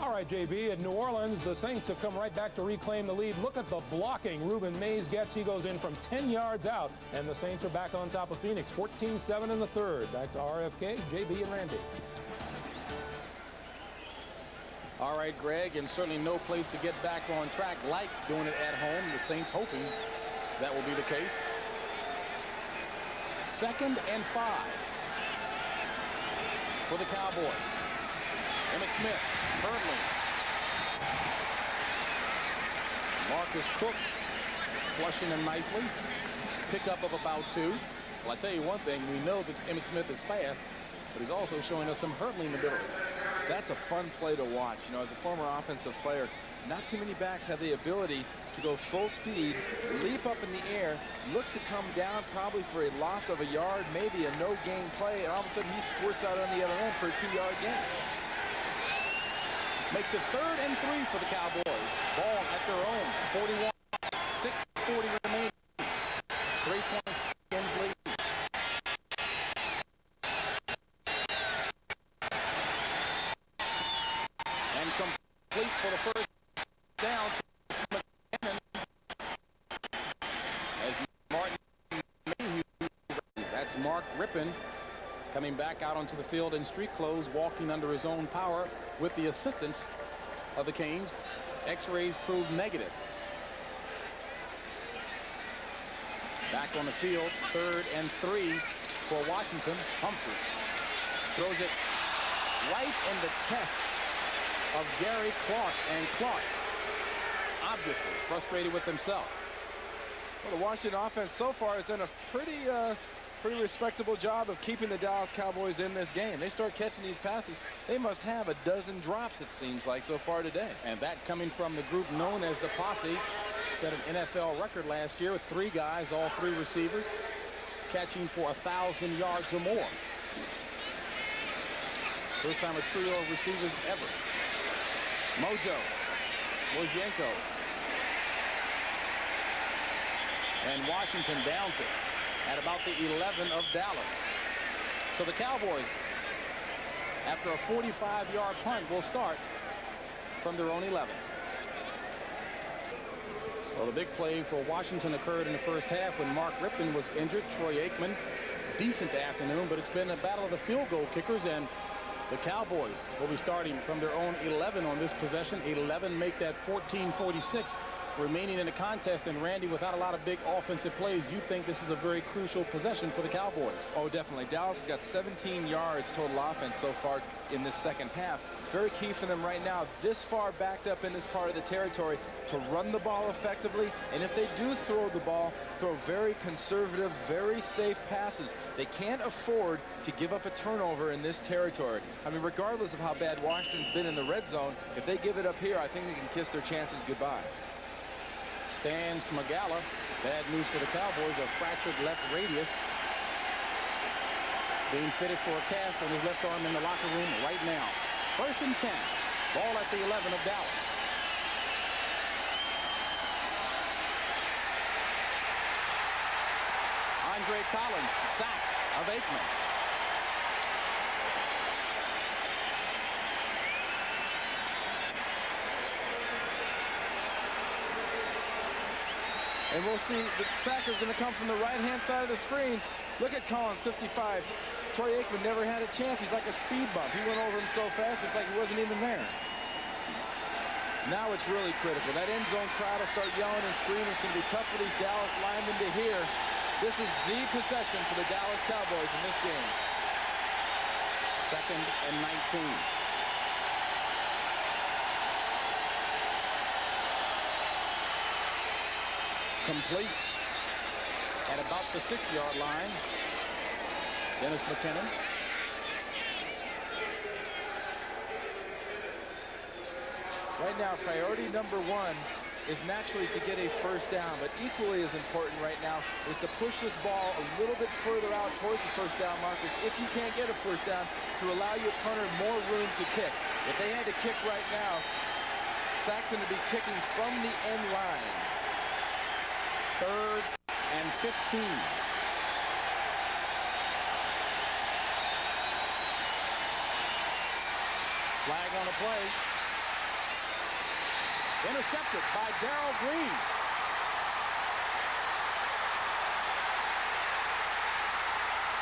All right, JB, in New Orleans, the Saints have come right back to reclaim the lead. Look at the blocking Ruben Mays gets. He goes in from 10 yards out, and the Saints are back on top of Phoenix, 14-7 in the third. Back to RFK, JB, and Randy. All right, Greg, and certainly no place to get back on track like doing it at home. The Saints hoping that will be the case. 2nd and 5 for the Cowboys. Emmitt Smith hurdling. Marcus Cook flushing him nicely. Pickup of about 2. Well, I tell you one thing, we know that Emmitt Smith is fast, but he's also showing us some hurdling ability. That's a fun play to watch. You know, as a former offensive player, not too many backs have the ability to go full speed, leap up in the air, look to come down probably for a loss of a yard, maybe a no-gain play, and all of a sudden he squirts out on the other end for a 2-yard gain. Makes it 3rd and 3 for the Cowboys. Ball at their own 41. 6:40 remaining. 3-point Skins lead. And complete for the first down. As Martin Mayhew, that's Mark Rippon coming back out onto the field in street clothes, walking under his own power with the assistance of the Canes. X-rays proved negative. Back on the field, 3rd and 3 for Washington. Humphries throws it right in the chest of Gary Clark, and Clark obviously frustrated with himself. Well, the Washington offense so far has done a pretty respectable job of keeping the Dallas Cowboys in this game. They start catching these passes, they must have a dozen drops, it seems like, so far today. And that coming from the group known as the Posse. Set an NFL record last year with 3 guys, all 3 receivers, catching for 1,000 yards or more. First time a trio of receivers ever. Mojsiejenko. And Washington downs it at about the 11 of Dallas. So the Cowboys, after a 45-yard punt, will start from their own 11. Well, the big play for Washington occurred in the first half when Mark Rippon was injured. Troy Aikman, decent afternoon, but it's been a battle of the field goal kickers, and the Cowboys will be starting from their own 11 on this possession. 11 make that 14-46 remaining in the contest. And Randy, without a lot of big offensive plays, you think this is a very crucial possession for the Cowboys? Oh, definitely. Dallas has got 17 yards total offense so far in this second half. Very key for them right now, this far backed up in this part of the territory, to run the ball effectively. And if they do throw the ball, throw very conservative, very safe passes. They can't afford to give up a turnover in this territory. I mean, regardless of how bad Washington's been in the red zone, if they give it up here, I think they can kiss their chances goodbye. Stan Smagala, bad news for the Cowboys, a fractured left radius. Being fitted for a cast on his left arm in the locker room right now. 1st and 10. Ball at the 11 of Dallas. Andre Collins, sack of Aikman. And we'll see the sack is going to come from the right-hand side of the screen. Look at Collins, 55. Troy Aikman never had a chance. He's like a speed bump. He went over him so fast, it's like he wasn't even there. Now it's really critical. That end zone crowd will start yelling and screaming. It's going to be tough for these Dallas linemen to hear. This is the possession for the Dallas Cowboys in this game. 2nd and 19. Complete at about the 6-yard line. Dennis McKinnon. Right now, priority number one is naturally to get a first down, but equally as important right now is to push this ball a little bit further out towards the first down markers if you can't get a first down, to allow your punter more room to kick. If they had to kick right now, Saxon would be kicking from the end line. 3rd and 15. Flag on the play. Intercepted by Darrell Green.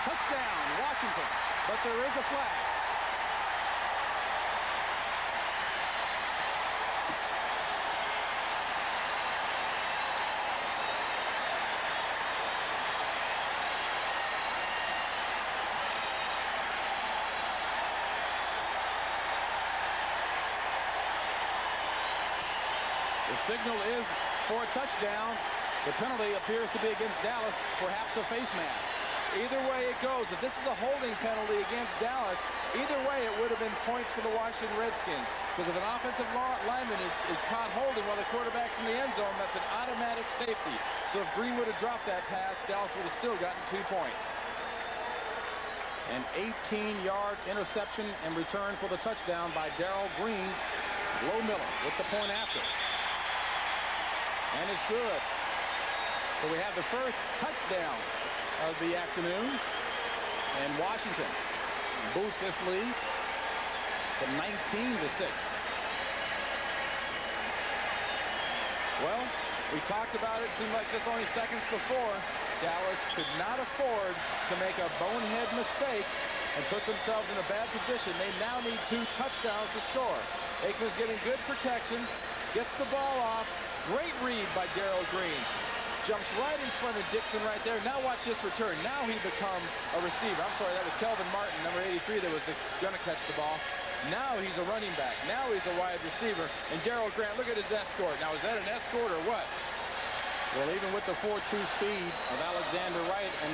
Touchdown, Washington. But there is a flag. The signal is for a touchdown. The penalty appears to be against Dallas, perhaps a face mask. Either way it goes, if this is a holding penalty against Dallas, either way it would have been points for the Washington Redskins. Because if an offensive lineman is caught holding while the quarterback's in the end zone, that's an automatic safety. So if Green would have dropped that pass, Dallas would have still gotten 2 points. An 18-yard interception and return for the touchdown by Darrell Green. Lohmiller with the point after. And it's good. So we have the first touchdown of the afternoon. And Washington boosts this lead to 19-6. Well, we talked about it seemed like just only seconds before. Dallas could not afford to make a bonehead mistake and put themselves in a bad position. They now need 2 touchdowns to score. Aikman's getting good protection, gets the ball off. Great read by Darrell Green. Jumps right in front of Dixon right there. Now watch this return. Now he becomes a receiver. I'm sorry, that was Kelvin Martin, number 83, that was going to catch the ball. Now he's a running back. Now he's a wide receiver. And Darrell Grant, look at his escort. Now, is that an escort or what? Well, even with the 4.2 speed of Alexander Wright and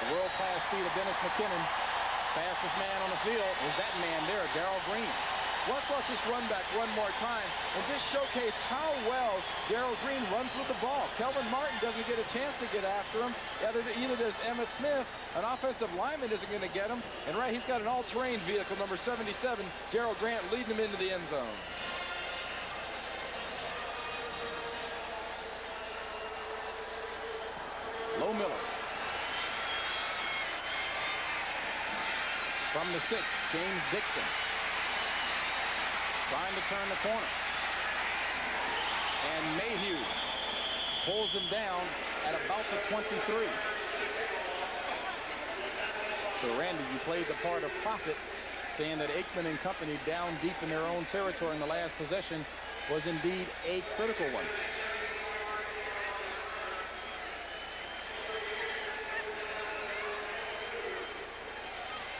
the world-class speed of Dennis McKinnon, fastest man on the field is that man there, Darrell Green. Let's watch this run back one more time and just showcase how well Darrell Green runs with the ball. Kelvin Martin doesn't get a chance to get after him. Either does Emmitt Smith. An offensive lineman isn't going to get him. And right, he's got an all-terrain vehicle, number 77, Darrell Grant, leading him into the end zone. Lohmiller. From the 6th, James Dixon. Trying to turn the corner. And Mayhew pulls him down at about the 23. So, Randy, you played the part of prophet, saying that Aikman and company down deep in their own territory in the last possession was indeed a critical one.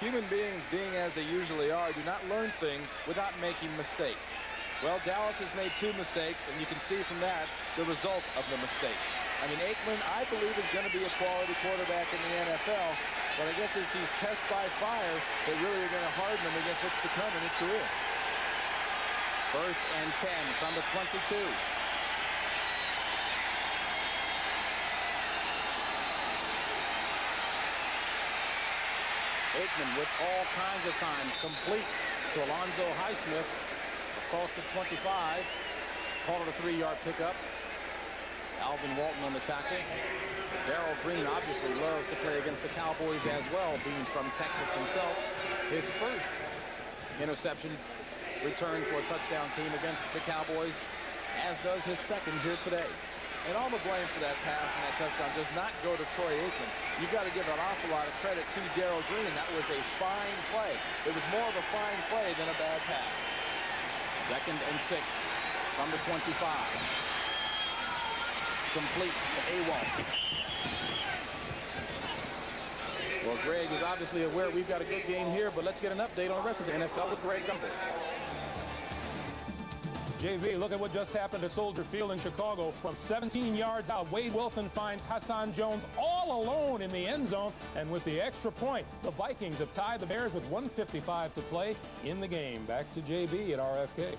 Human beings, being as they usually are, do not learn things without making mistakes. Well, Dallas has made 2 mistakes, and you can see from that the result of the mistakes. I mean, Aikman, I believe, is going to be a quality quarterback in the NFL, but I guess it's these tests by fire that really are going to harden him against what's to come in his career. 1st and 10 from the 22. Aikman with all kinds of time, complete to Alonzo Highsmith across the 25. Called it a 3-yard pickup. Alvin Walton on the tackle. Darrell Green obviously loves to play against the Cowboys as well, being from Texas himself. His first interception return for a touchdown team against the Cowboys, as does his second here today. And all the blame for that pass and that touchdown does not go to Troy Aikman. You've got to give an awful lot of credit to Darrell Green. That was a fine play. It was more of a fine play than a bad pass. 2nd and 6 from the 25. Complete to Awalt. Well, Greg is obviously aware we've got a good game here, but let's get an update on the rest of the NFL with Greg Gumbel. JV, look at what just happened at Soldier Field in Chicago. From 17 yards out, Wade Wilson finds Hassan Jones all alone in the end zone. And with the extra point, the Vikings have tied the Bears with 1:55 to play in the game. Back to JB at RFK.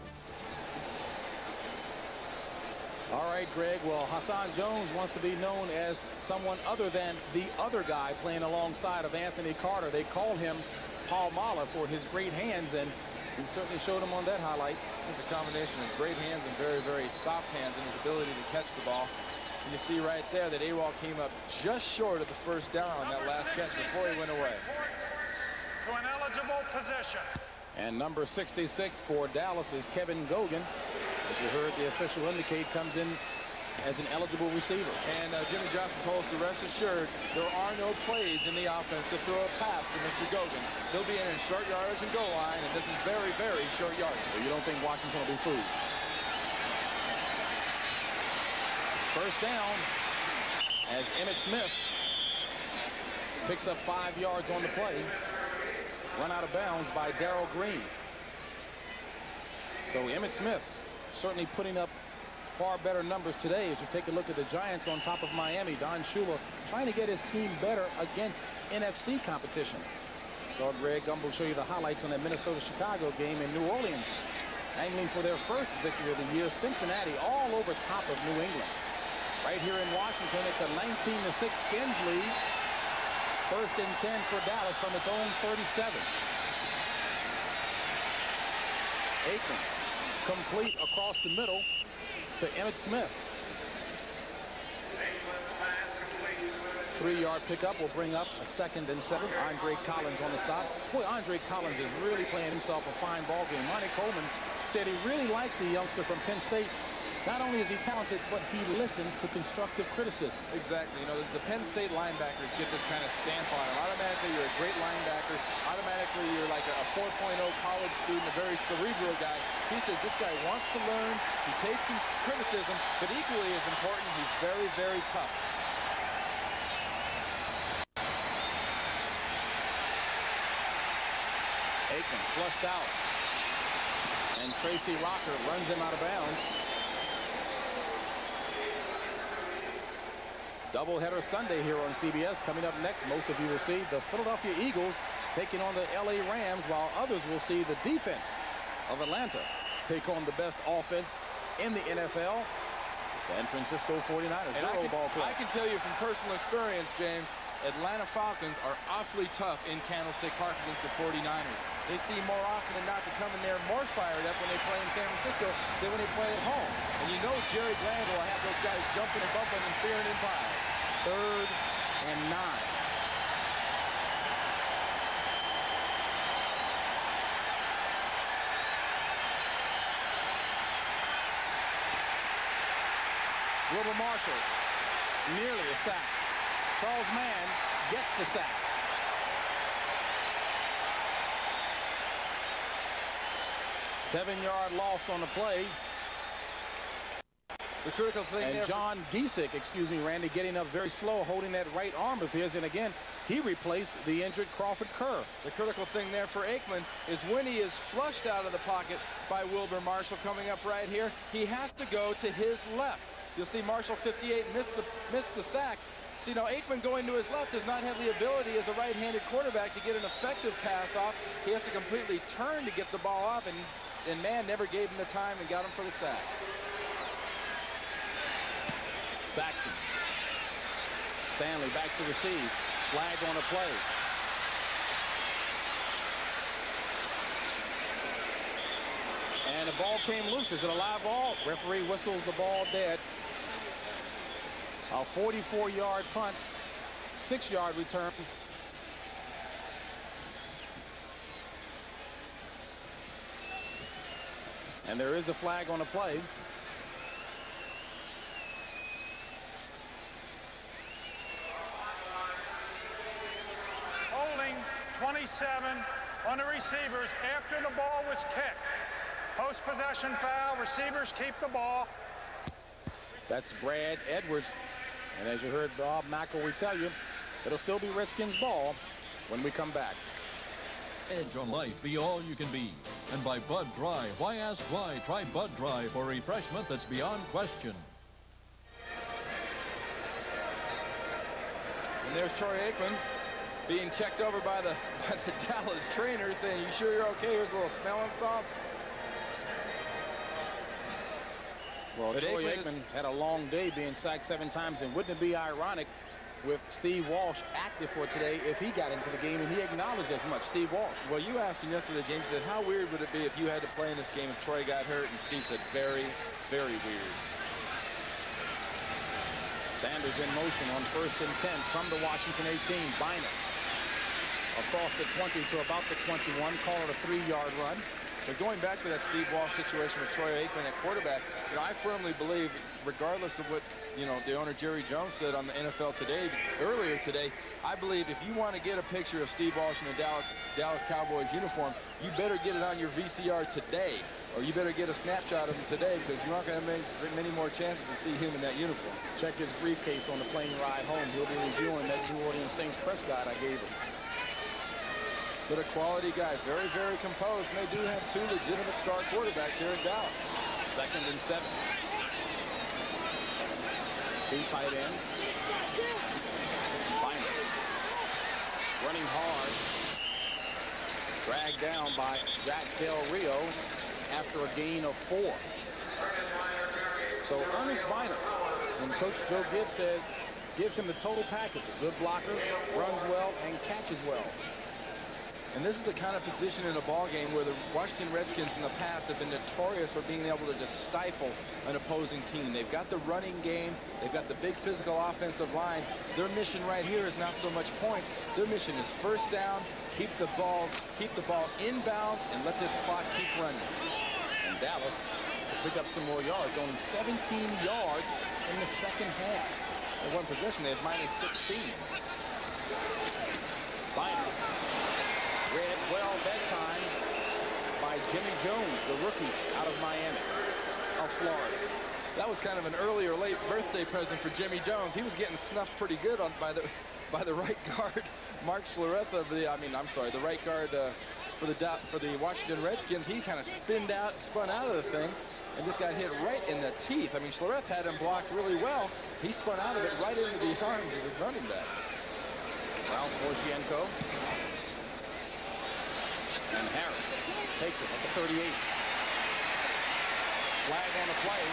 All right, Greg. Well, Hassan Jones wants to be known as someone other than the other guy playing alongside of Anthony Carter. They call him Paul Mahler for his great hands, and he certainly showed him on that highlight. It's a combination of great hands and very, very soft hands in his ability to catch the ball. And you see right there that AWOL came up just short of the first down on that last catch before he went away. To an eligible position. And number 66 for Dallas is Kevin Gogan. As you heard the official indicate, comes in as an eligible receiver. And Jimmy Johnson told us to rest assured there are no plays in the offense to throw a pass to Mr. Gogan. He'll be in short yardage and goal line, and this is very, very short yardage. So you don't think Washington will be fooled? First down as Emmitt Smith picks up 5 yards on the play. Run out of bounds by Darrell Green. So Emmitt Smith certainly putting up far better numbers today. As you take a look at the Giants on top of Miami, Don Shula trying to get his team better against NFC competition. Saw Greg Gumbel show you the highlights on that Minnesota-Chicago game in New Orleans. Angling for their first victory of the year. Cincinnati all over top of New England. Right here in Washington, it's a 19-6 Skins lead. First and 10 for Dallas from its own 37. Aikman complete across the middle to Emmitt Smith. 3-yard pickup will bring up a 2nd and 7. Andre Collins on the stop. Boy, Andre Collins is really playing himself a fine ball game. Monty Coleman said he really likes the youngster from Penn State. Not only is he talented, but he listens to constructive criticism. Exactly. You know, the Penn State linebackers get this kind of stamp on them. Automatically, you're a great linebacker. Automatically, you're like a 4.0 college student, a very cerebral guy. He says this guy wants to learn. He takes criticism, but equally as important, he's very, very tough. Aikman flushed out. And Tracy Rocker runs him out of bounds. Doubleheader Sunday here on CBS. Coming up next, most of you will see the Philadelphia Eagles taking on the LA Rams, while others will see the defense of Atlanta take on the best offense in the NFL, San Francisco 49ers. And I can tell you from personal experience, James, Atlanta Falcons are awfully tough in Candlestick Park against the 49ers. They seem more often than not to come in there more fired up when they play in San Francisco than when they play at home. And you know Jerry Glanville will have those guys jumping and bumping and spearing in piles. 3rd and 9. Wilbur Marshall, nearly a sack. Charles Mann gets the sack. Seven-yard loss on the play. The critical thing and John Giesick, Randy, getting up very slow, holding that right arm of his, and again, he replaced the injured Crawford Kerr. The critical thing there for Aikman is when he is flushed out of the pocket by Wilbur Marshall coming up right here, he has to go to his left. You'll see Marshall 58 miss the sack. See, now Aikman going to his left does not have the ability as a right-handed quarterback to get an effective pass off. He has to completely turn to get the ball off, and Mann never gave him the time and got him for the sack. Saxon. Stanley back to receive. Flag on the play. And the ball came loose. Is it a live ball? Referee whistles the ball dead. A 44-yard punt. 6-yard return. And there is a flag on the play. Holding 27 on the receivers after the ball was kicked. Post-possession foul. Receivers keep the ball. That's Brad Edwards. And as you heard Bob McElroy tell you, it'll still be Redskins ball when we come back. Edge on life, be all you can be. And by Bud Dry. Why ask why? Try Bud Dry for refreshment that's beyond question. And there's Troy Aikman being checked over by the Dallas trainer, saying, "You sure you're okay? Here's a little smelling salts." Well, Troy Aikman had a long day, being sacked 7 times, and wouldn't it be ironic with Steve Walsh active for today if he got into the game, and he acknowledged as much. Steve Walsh. Well, you asked him yesterday, James, said, how weird would it be if you had to play in this game if Troy got hurt? And Steve said, very, very weird. Sanders in motion on 1st and 10 from the Washington 18. Bynum across the 20 to about the 21. Call it a 3-yard run. But going back to that Steve Walsh situation with Troy Aikman at quarterback, I firmly believe, regardless of what, the owner Jerry Jones said on the NFL Today earlier today, I believe if you want to get a picture of Steve Walsh in the Dallas Cowboys uniform, you better get it on your VCR today, or you better get a snapshot of him today, because you aren't going to have many more chances to see him in that uniform. Check his briefcase on the plane ride home. He'll be reviewing that New Orleans Saints press guide I gave him. But a quality guy, very, very composed. And they do have 2 legitimate star quarterbacks here in Dallas. 2nd and 7. 2 tight ends. Bynum running hard. Dragged down by Jack Del Rio after a gain of 4. So Ernest Bynum, when Coach Joe Gibbs said, gives him the total package. A good blocker, runs well, and catches well. And this is the kind of position in a ball game where the Washington Redskins in the past have been notorious for being able to just stifle an opposing team. They've got the running game. They've got the big physical offensive line. Their mission right here is not so much points. Their mission is 1st down, keep the ball inbounds, and let this clock keep running. And Dallas to pick up some more yards. Only 17 yards in the 2nd half. In one possession, they have minus 16. Bynum. Read well that time by Jimmy Jones, the rookie out of Miami, of Florida. That was kind of an early or late birthday present for Jimmy Jones. He was getting snuffed pretty good by the right guard, Mark Schlereth of the right guard for the Washington Redskins. He kind of spun out of the thing, and just got hit right in the teeth. Schlereth had him blocked really well. He spun out of it right into the arms of his running back. Well, Mojsiejenko. And Harris takes it at the 38. Flag on the play.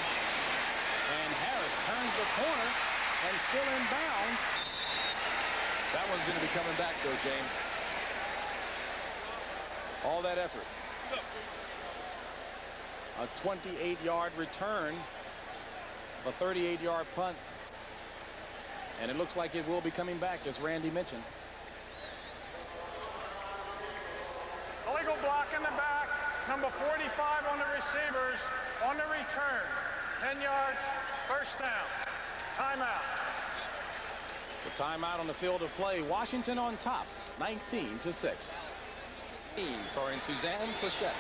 And Harris turns the corner and still in bounds. That one's going to be coming back, though, James. All that effort. A 28-yard return. A 38-yard punt. And it looks like it will be coming back, as Randy mentioned. Illegal block in the back. Number 45 on the receivers. On the return. 10 yards. 1st down. Timeout. So timeout on the field of play. Washington on top. 19-6. Starring Suzanne Plachette.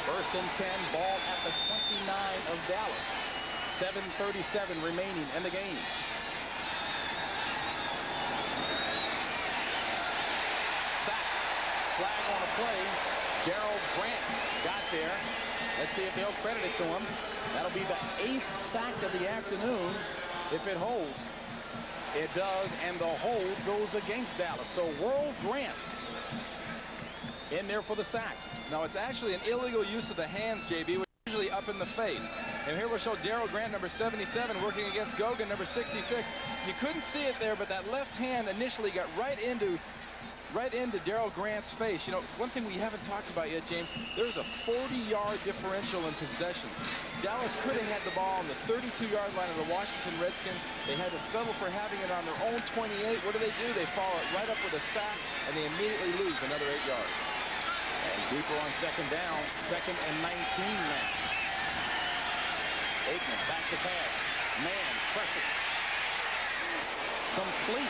1st and 10. Ball at the 29 of Dallas. 7:37 remaining in the game. Flag on the play. Darrell Grant got there. Let's see if they'll credit it to him. That'll be the 8th sack of the afternoon if it holds. It does, and the hold goes against Dallas. So Worrell Grant in there for the sack. Now, it's actually an illegal use of the hands, JB, which is usually up in the face. And here we'll show Darrell Grant, number 77, working against Gogan, number 66. You couldn't see it there, but that left hand initially got right into Darrell Grant's face. One thing we haven't talked about yet, James, there's a 40-yard differential in possessions. Dallas could have had the ball on the 32-yard line of the Washington Redskins. They had to settle for having it on their own 28. What do? They follow it right up with a sack, and they immediately lose another 8 yards. And deeper on 2nd down, 2nd and 19 now. Aikman back to pass. Man pressing. Complete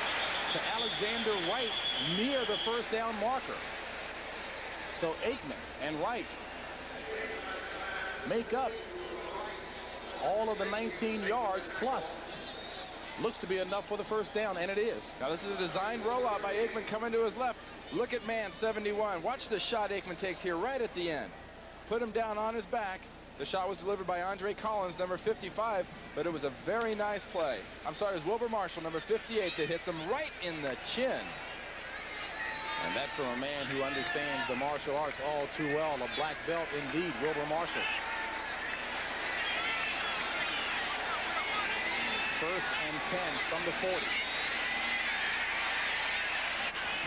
to Alexander Wright near the 1st down marker. So Aikman and Wright make up all of the 19 yards plus looks to be enough for the first down, and it is. Now this is a designed rollout by Aikman coming to his left. Look at man 71. Watch the shot Aikman takes here right at the end. Put him down on his back. The shot was delivered by Andre Collins, number 55, but it was a very nice play. I'm sorry, it was Wilbur Marshall, number 58, that hits him right in the chin. And that from a man who understands the martial arts all too well, a black belt indeed, Wilbur Marshall. First and 10 from the 40.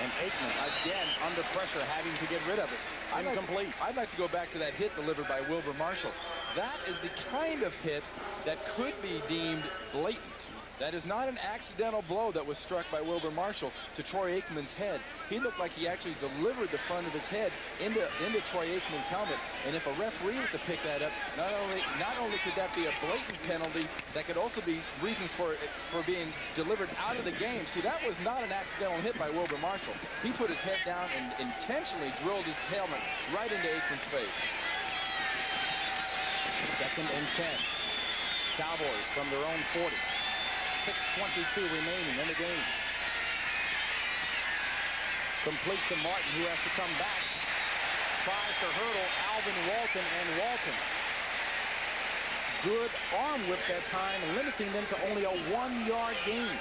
And Aikman again under pressure, having to get rid of it. Incomplete. I'd like to go back to that hit delivered by Wilbur Marshall. That is the kind of hit that could be deemed blatant. That is not an accidental blow that was struck by Wilbur Marshall to Troy Aikman's head. He looked like he actually delivered the front of his head into Troy Aikman's helmet. And if a referee was to pick that up, not only could that be a blatant penalty, that could also be reasons for being delivered out of the game. See, that was not an accidental hit by Wilbur Marshall. He put his head down and intentionally drilled his helmet right into Aikman's face. Second and 10. Cowboys from their own 40. 6:22 remaining in the game. Complete to Martin, who has to come back. Tries to hurdle Alvin Walton, and Walton. Good arm whip that time, limiting them to only a 1-yard gain.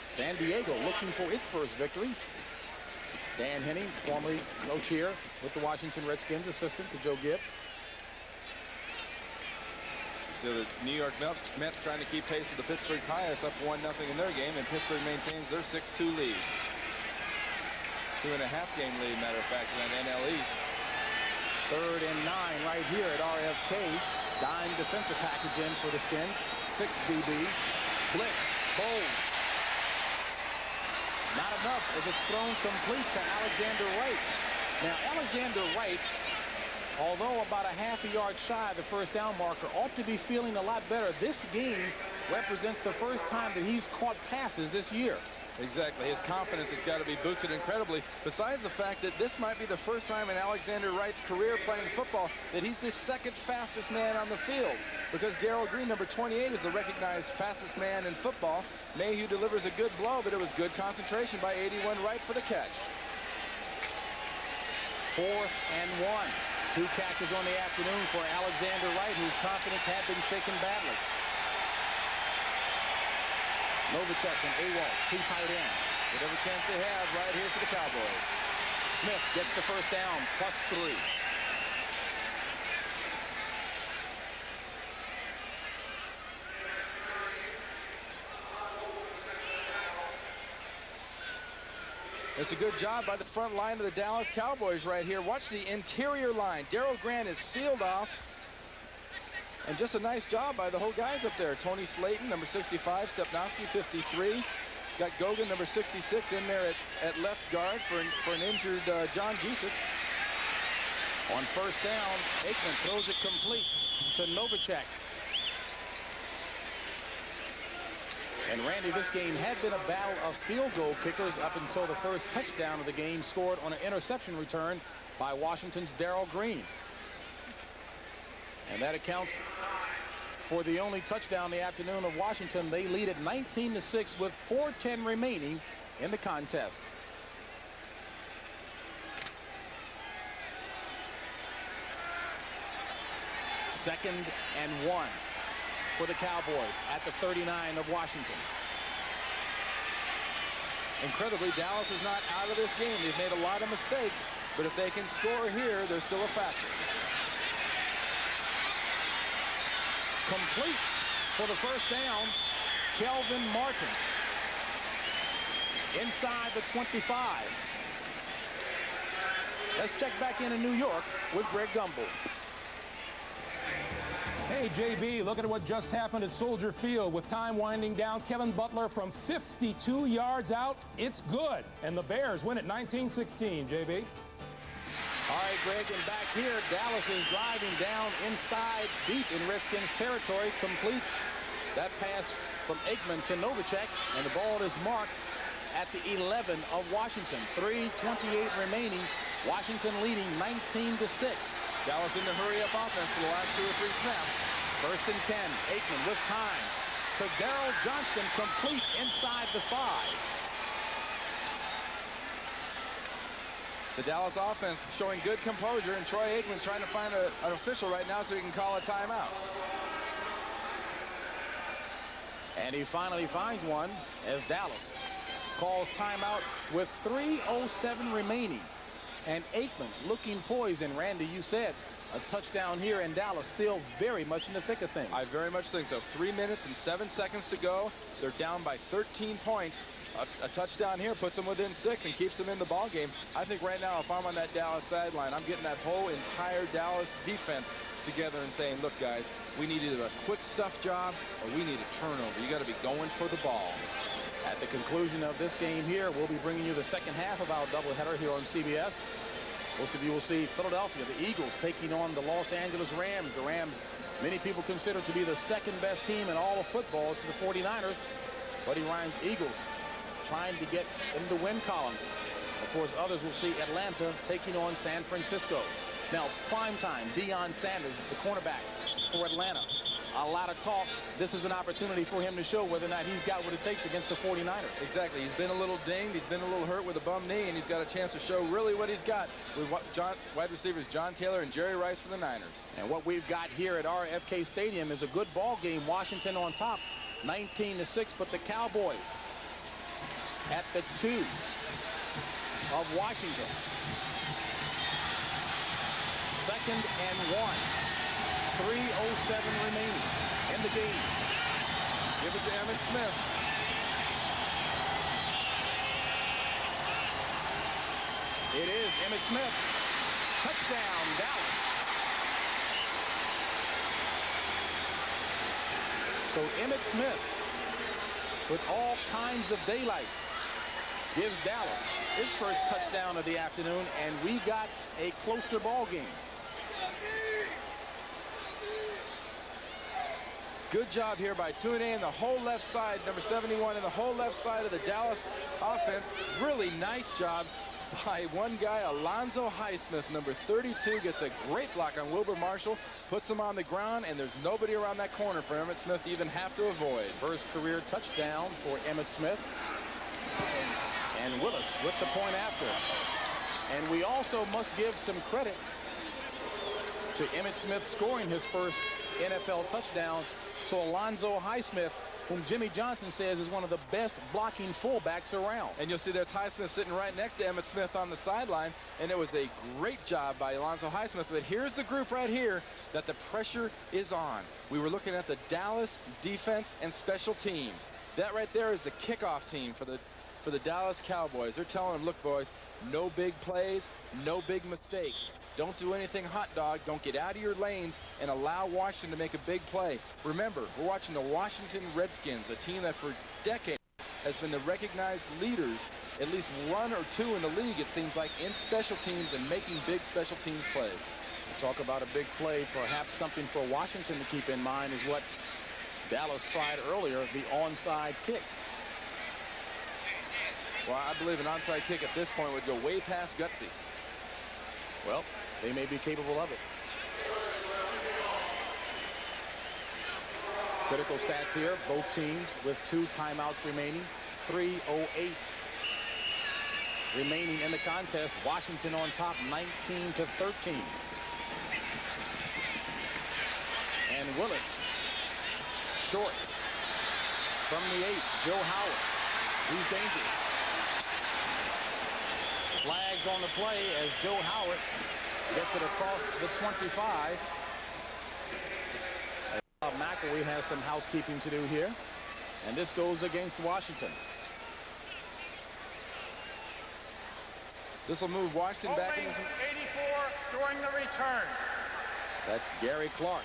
San Diego looking for its first victory. Dan Henning, formerly coach here with the Washington Redskins, assistant to Joe Gibbs. So the New York Mets trying to keep pace with the Pittsburgh Pirates, up 1-0 in their game, and Pittsburgh maintains their 6-2 lead. 2.5 game lead, matter of fact, in that NL East. Third and 9 right here at RFK. Dime defensive package in for the Skins. 6 DBs. Blitz. Bold. Not enough as it's thrown complete to Alexander Wright. Now, Alexander Wright, although about a half a yard shy of the first down marker, ought to be feeling a lot better. This game represents the first time that he's caught passes this year. Exactly. His confidence has got to be boosted incredibly, besides the fact that this might be the first time in Alexander Wright's career playing football that he's the second fastest man on the field, because Darrell Green, number 28, is the recognized fastest man in football. Mayhew delivers a good blow, but it was good concentration by 81 Wright for the catch. 4th and 1. 2 catches on the afternoon for Alexander Wright, whose confidence had been shaken badly. Novacek and Awalt, 2 tight ends. Whatever chance they have right here for the Cowboys. Smith gets the first down, +3. It's a good job by the front line of the Dallas Cowboys right here. Watch the interior line. Darrell Grant is sealed off. And just a nice job by the whole guys up there. Tony Slayton, number 65. Stepnoski, 53. Got Gogan, number 66, in there at left guard for an injured John Giesick. On first down, Aikman throws it complete to Novacek. And Randy, this game had been a battle of field goal kickers up until the first touchdown of the game, scored on an interception return by Washington's Darrell Green. And that accounts for the only touchdown in the afternoon of Washington. They lead at 19-6 with 4:10 remaining in the contest. Second and 1 for the Cowboys at the 39 of Washington. Incredibly, Dallas is not out of this game. They've made a lot of mistakes, but if they can score here, they're still a factor. Complete for the first down, Kelvin Martin. Inside the 25. Let's check back in New York with Greg Gumbel. Hey, JB, look at what just happened at Soldier Field. With time winding down, Kevin Butler from 52 yards out. It's good. And the Bears win at 19-16, JB. All right, Greg, and back here, Dallas is driving down inside deep in Redskins territory. Complete that pass from Aikman to Novacek, and the ball is marked at the 11 of Washington. 3:28 remaining. Washington leading 19-6. Dallas in the hurry-up offense for the last 2 or 3 snaps. First and 10. Aikman with time to Darrell Johnston, complete inside the 5. The Dallas offense showing good composure, and Troy Aikman's trying to find an official right now so he can call a timeout. And he finally finds one as Dallas calls timeout with 3:07 remaining. And Aikman looking poised. And Randy, you said a touchdown here in Dallas, still very much in the thick of things. I very much think so. 3 minutes and 7 seconds to go. They're down by 13 points. A touchdown here puts them within 6 and keeps them in the ball game. I think right now, if I'm on that Dallas sideline, I'm getting that whole entire Dallas defense together and saying, look, guys, we need either a quick stuff job or we need a turnover. You got to be going for the ball. At the conclusion of this game here, we'll be bringing you the second half of our doubleheader here on CBS. Most of you will see Philadelphia, the Eagles, taking on the Los Angeles Rams. The Rams, many people consider to be the second best team in all of football to the 49ers. Buddy Ryan's Eagles trying to get in the win column. Of course, others will see Atlanta taking on San Francisco. Now, primetime, Deion Sanders, the cornerback for Atlanta. A lot of talk. This is an opportunity for him to show whether or not he's got what it takes against the 49ers. Exactly. He's been a little dinged. He's been a little hurt with a bum knee, and he's got a chance to show really what he's got with wide receivers John Taylor and Jerry Rice for the Niners. And what we've got here at RFK Stadium is a good ball game. Washington on top, 19-6, but the Cowboys at the 2 of Washington. Second and 1. 3:07 remaining in the game. Give it to Emmitt Smith. It is Emmitt Smith. Touchdown, Dallas. So Emmitt Smith, with all kinds of daylight, gives Dallas his first touchdown of the afternoon, and we got a closer ball game. Good job here by Tuane and the whole left side, number 71, and the whole left side of the Dallas offense. Really nice job by one guy, Alonzo Highsmith, number 32, gets a great block on Wilbur Marshall, puts him on the ground, and there's nobody around that corner for Emmitt Smith to even have to avoid. First career touchdown for Emmitt Smith. And Willis with the point after. And we also must give some credit to Emmitt Smith scoring his first NFL touchdown to Alonzo Highsmith, whom Jimmy Johnson says is one of the best blocking fullbacks around. And you'll see there's Highsmith sitting right next to Emmitt Smith on the sideline, and it was a great job by Alonzo Highsmith. But here's the group right here that the pressure is on. We were looking at the Dallas defense and special teams. That right there is the kickoff team for the Dallas Cowboys. They're telling them, look, boys, no big plays, no big mistakes. Don't do anything hot dog. Don't get out of your lanes and allow Washington to make a big play. Remember, we're watching the Washington Redskins, a team that for decades has been the recognized leaders, at least 1 or 2 in the league, it seems like, in special teams and making big special teams plays. Talk about a big play, perhaps something for Washington to keep in mind is what Dallas tried earlier, the onside kick. Well, I believe an onside kick at this point would go way past gutsy. Well, they may be capable of it. Critical stats here, both teams with 2 timeouts remaining. 3:08 remaining in the contest. Washington on top, 19-13. And Willis short from the 8. Joe Howard, he's dangerous. Flags on the play as Joe Howard gets it across the 25. Bob McElwee has some housekeeping to do here, and this goes against Washington. This will move Washington back into some... 84 during the return. That's Gary Clark.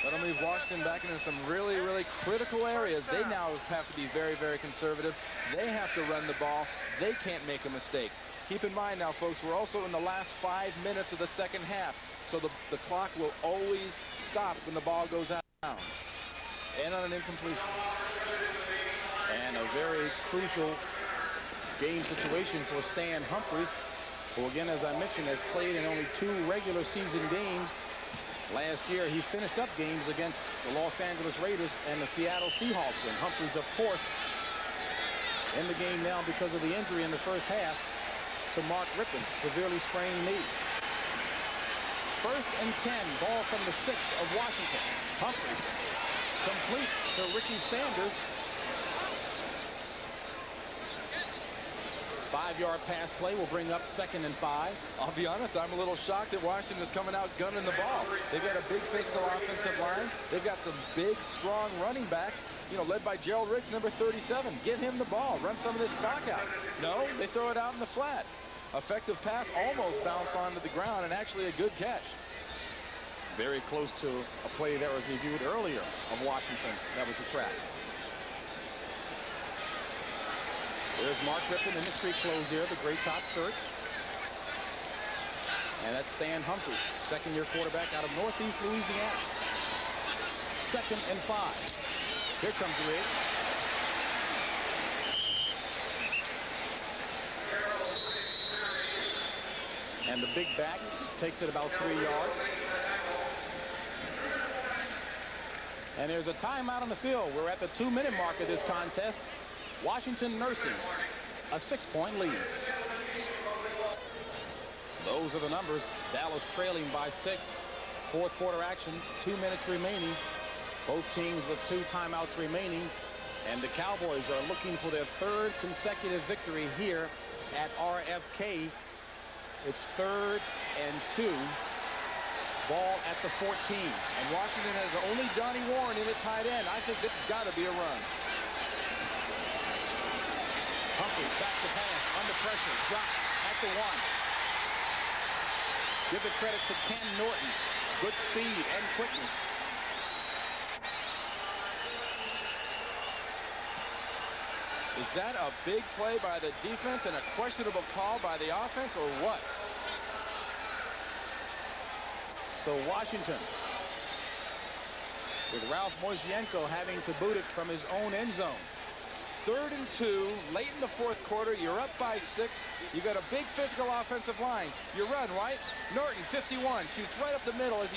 That'll move Washington back into some really, really critical areas. They now have to be very, very conservative. They have to run the ball. They can't make a mistake. Keep in mind now, folks, we're also in the last 5 minutes of the second half, so the clock will always stop when the ball goes out of bounds and on an incompletion. And a very crucial game situation for Stan Humphries, who, again, as I mentioned, has played in only 2 regular season games Last year, he finished up games against the Los Angeles Raiders and the Seattle Seahawks. And Humphries, of course, in the game now because of the injury in the first half to Mark Rippon, severely sprained knee. 1st and 10, ball from the 6 of Washington. Humphries complete to Ricky Sanders. 5-yard pass play will bring up 2nd and 5. I'll be honest, I'm a little shocked that Washington is coming out gunning the ball. They've got a big physical offensive line. They've got some big, strong running backs, you know, led by Gerald Ricks, number 37. Get him the ball. Run some of this clock out. No, they throw it out in the flat. Effective pass, almost bounced onto the ground, and actually a good catch. Very close to a play that was reviewed earlier of Washington's. That was a trap. There's Mark Rippon in the street clothes here, the gray top shirt. And that's Stan Humphries, second-year quarterback out of Northeast Louisiana. 2nd and 5. Here comes Riggs. And the big back takes it about 3 yards. And there's a timeout on the field. We're at the 2-minute mark of this contest. Washington nursing a 6-point lead. Those are the numbers. Dallas trailing by 6. 4th quarter action, 2 minutes remaining. Both teams with 2 timeouts remaining. And the Cowboys are looking for their 3rd consecutive victory here at RFK. It's 3rd and 2. Ball at the 14. And Washington has only Donnie Warren in at tight end. I think this has got to be a run. Humphries back to pass, under pressure, drops at the 1. Give the credit to Ken Norton. Good speed and quickness. Is that a big play by the defense and a questionable call by the offense, or what? So Washington, with Ralph Mojsiejenko having to boot it from his own end zone. 3rd and 2, late in the 4th quarter. You're up by 6. You got a big physical offensive line. You run, right? Norton, 51, shoots right up the middle as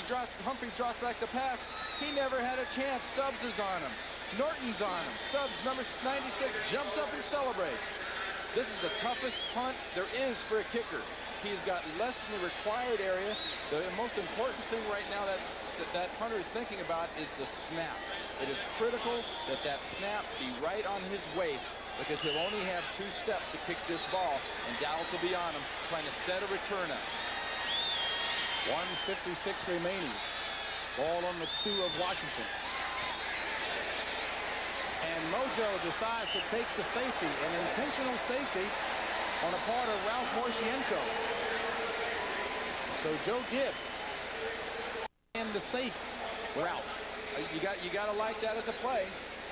Humphries drops back the pass. He never had a chance. Stubbs is on him. Norton's on him. Stubbs, number 96, jumps up and celebrates. This is the toughest punt there is for a kicker. He's got less than the required area. The most important thing right now that punter is thinking about is the snap. It is critical that that snap be right on his waist, because he'll only have 2 steps to kick this ball, and Dallas will be on him trying to set a return up. 1:56 remaining. Ball on the 2 of Washington. And Mojo decides to take the safety, an intentional safety on the part of Ralph Mojsiejenko. So Joe Gibbs and the safe route. You got to like that as a play,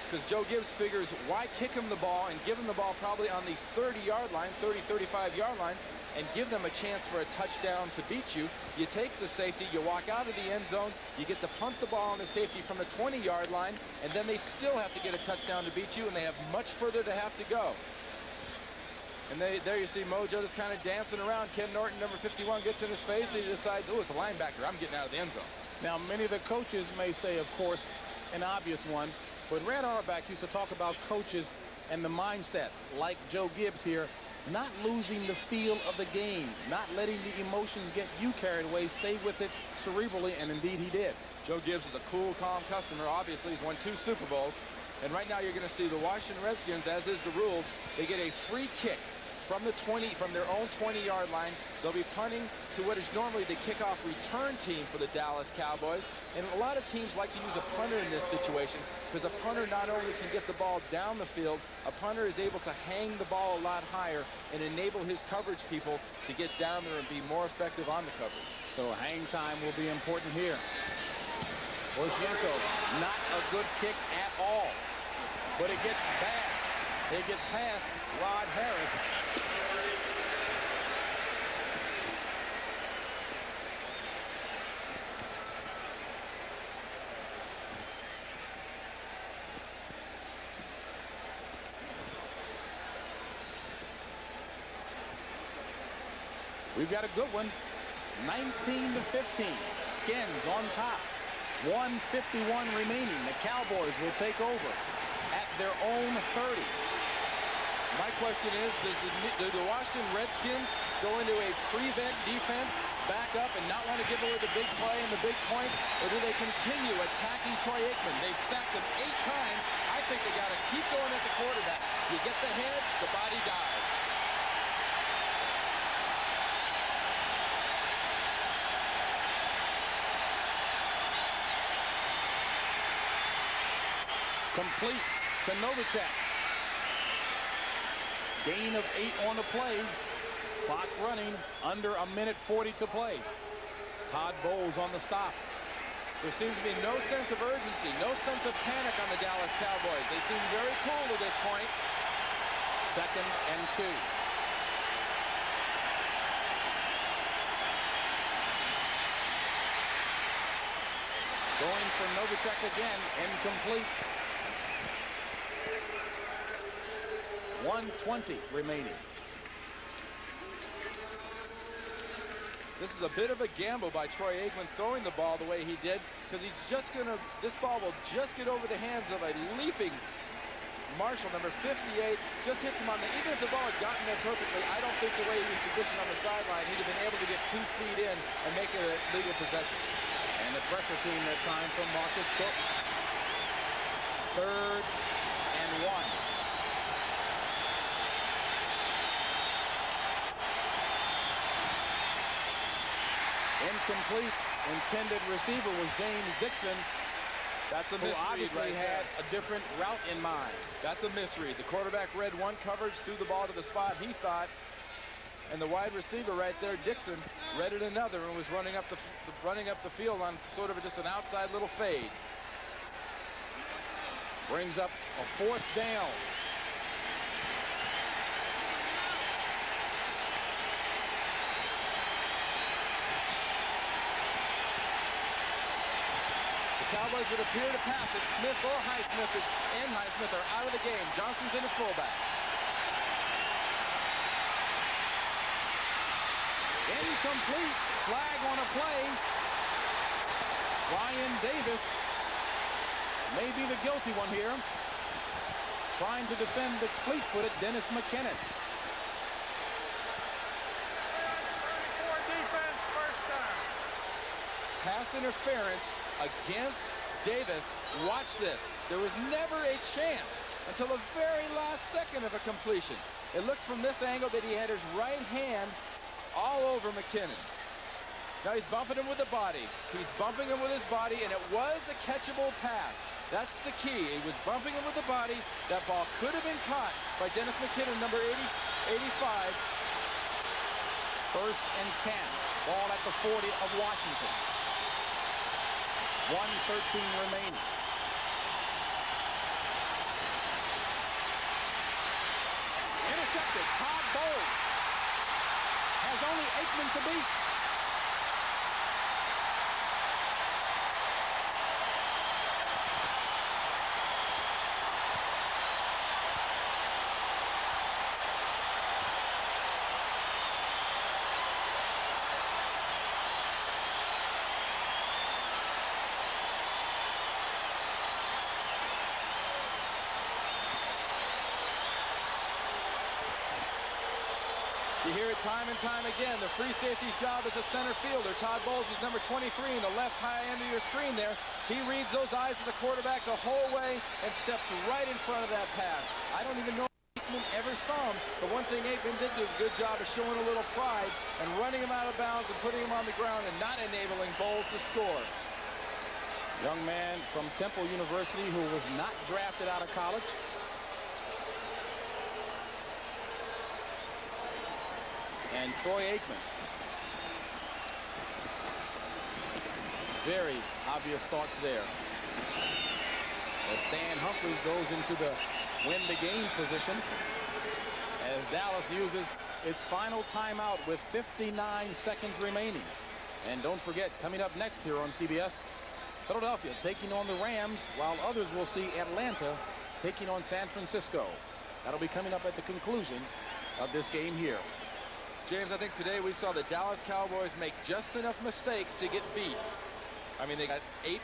because Joe Gibbs figures, why kick him the ball and give him the ball probably on the 30-yard line, 35-yard line, and give them a chance for a touchdown to beat you. You take the safety, you walk out of the end zone, you get to punt the ball on the safety from the 20-yard line, and then they still have to get a touchdown to beat you, and they have much further to have to go. And there you see Mojo just kind of dancing around. Ken Norton, number 51, gets in his face, and he decides, oh, it's a linebacker. I'm getting out of the end zone. Now, many of the coaches may say, of course, an obvious one, but Red Auerbach used to talk about coaches and the mindset, like Joe Gibbs here, not losing the feel of the game, not letting the emotions get you carried away, stay with it cerebrally, and indeed he did. Joe Gibbs is a cool, calm customer. Obviously, he's won 2 Super Bowls. And right now you're going to see the Washington Redskins, as is the rules, they get a free kick from their own 20-yard line. They'll be punting to what is normally the kickoff return team for the Dallas Cowboys. And a lot of teams like to use a punter in this situation, because a punter not only can get the ball down the field, a punter is able to hang the ball a lot higher and enable his coverage people to get down there and be more effective on the coverage. So hang time will be important here. Mojsiejenko, not a good kick at all, but it gets past. It gets past Rod Harris. We've got a good one. 19-15. Skins on top. 1:51 remaining. The Cowboys will take over at their own 30. My question is, do the Washington Redskins go into a prevent defense, back up, and not want to give away the big play and the big points, or do they continue attacking Troy Aikman? They've sacked him 8 times. I think they got to keep going at the quarterback. You get the head, the body dies. Complete to Novacek. Gain of 8 on the play. Clock running, under 1:40 to play. Todd Bowles on the stop. There seems to be no sense of urgency, no sense of panic on the Dallas Cowboys. They seem very cool to this point. 2nd and 2. Going for Novacek again, incomplete. 1:20 remaining. This is a bit of a gamble by Troy Aikman throwing the ball the way he did, because he's just going to, this ball will just get over the hands of a leaping Marshall, number 58, just hits him on the, even if the ball had gotten there perfectly, I don't think the way he was positioned on the sideline, he'd have been able to get 2 feet in and make it a legal possession. And the pressure team that time from Marcus Cook. 3rd and 1. Incomplete. Intended receiver was James Dixon. That's a who misread obviously right had there. a different route in mind. That's a misread. The quarterback read one coverage, threw the ball to the spot he thought, and the wide receiver right there, Dixon, read it another and was running up the field on sort of just an outside little fade. Brings up a 4th down. Cowboys would appear to pass it. Smith or Highsmith are out of the game. Johnson's in at fullback. Incomplete. Flag on a play. Ryan Davis may be the guilty one here. Trying to defend the fleet-footed Dennis McKinnon. 34 defense, first down. Pass interference against Davis. Watch this. There was never a chance until the very last second of a completion. It looks from this angle that he had his right hand all over McKinnon. Now he's bumping him with the body. He's bumping him with his body, and it was a catchable pass. That's the key. He was bumping him with the body. That ball could have been caught by Dennis McKinnon, number 85. 1st and 10. Ball at the 40 of Washington. 1:13 remaining. Intercepted. Todd Bowles has only Aikman to beat. You hear it time and time again. The free safety's job as a center fielder. Todd Bowles is number 23 in the left high end of your screen there. He reads those eyes of the quarterback the whole way and steps right in front of that pass. I don't even know if Aikman ever saw him, but one thing Aikman did do a good job of showing a little pride and running him out of bounds and putting him on the ground and not enabling Bowles to score. Young man from Temple University who was not drafted out of college. And Troy Aikman. Very obvious thoughts there. As Stan Humphries goes into the win the game position as Dallas uses its final timeout with 59 seconds remaining. And don't forget, coming up next here on CBS, Philadelphia taking on the Rams, while others will see Atlanta taking on San Francisco. That'll be coming up at the conclusion of this game here. James, I think today we saw the Dallas Cowboys make just enough mistakes to get beat. I mean, they got 8-9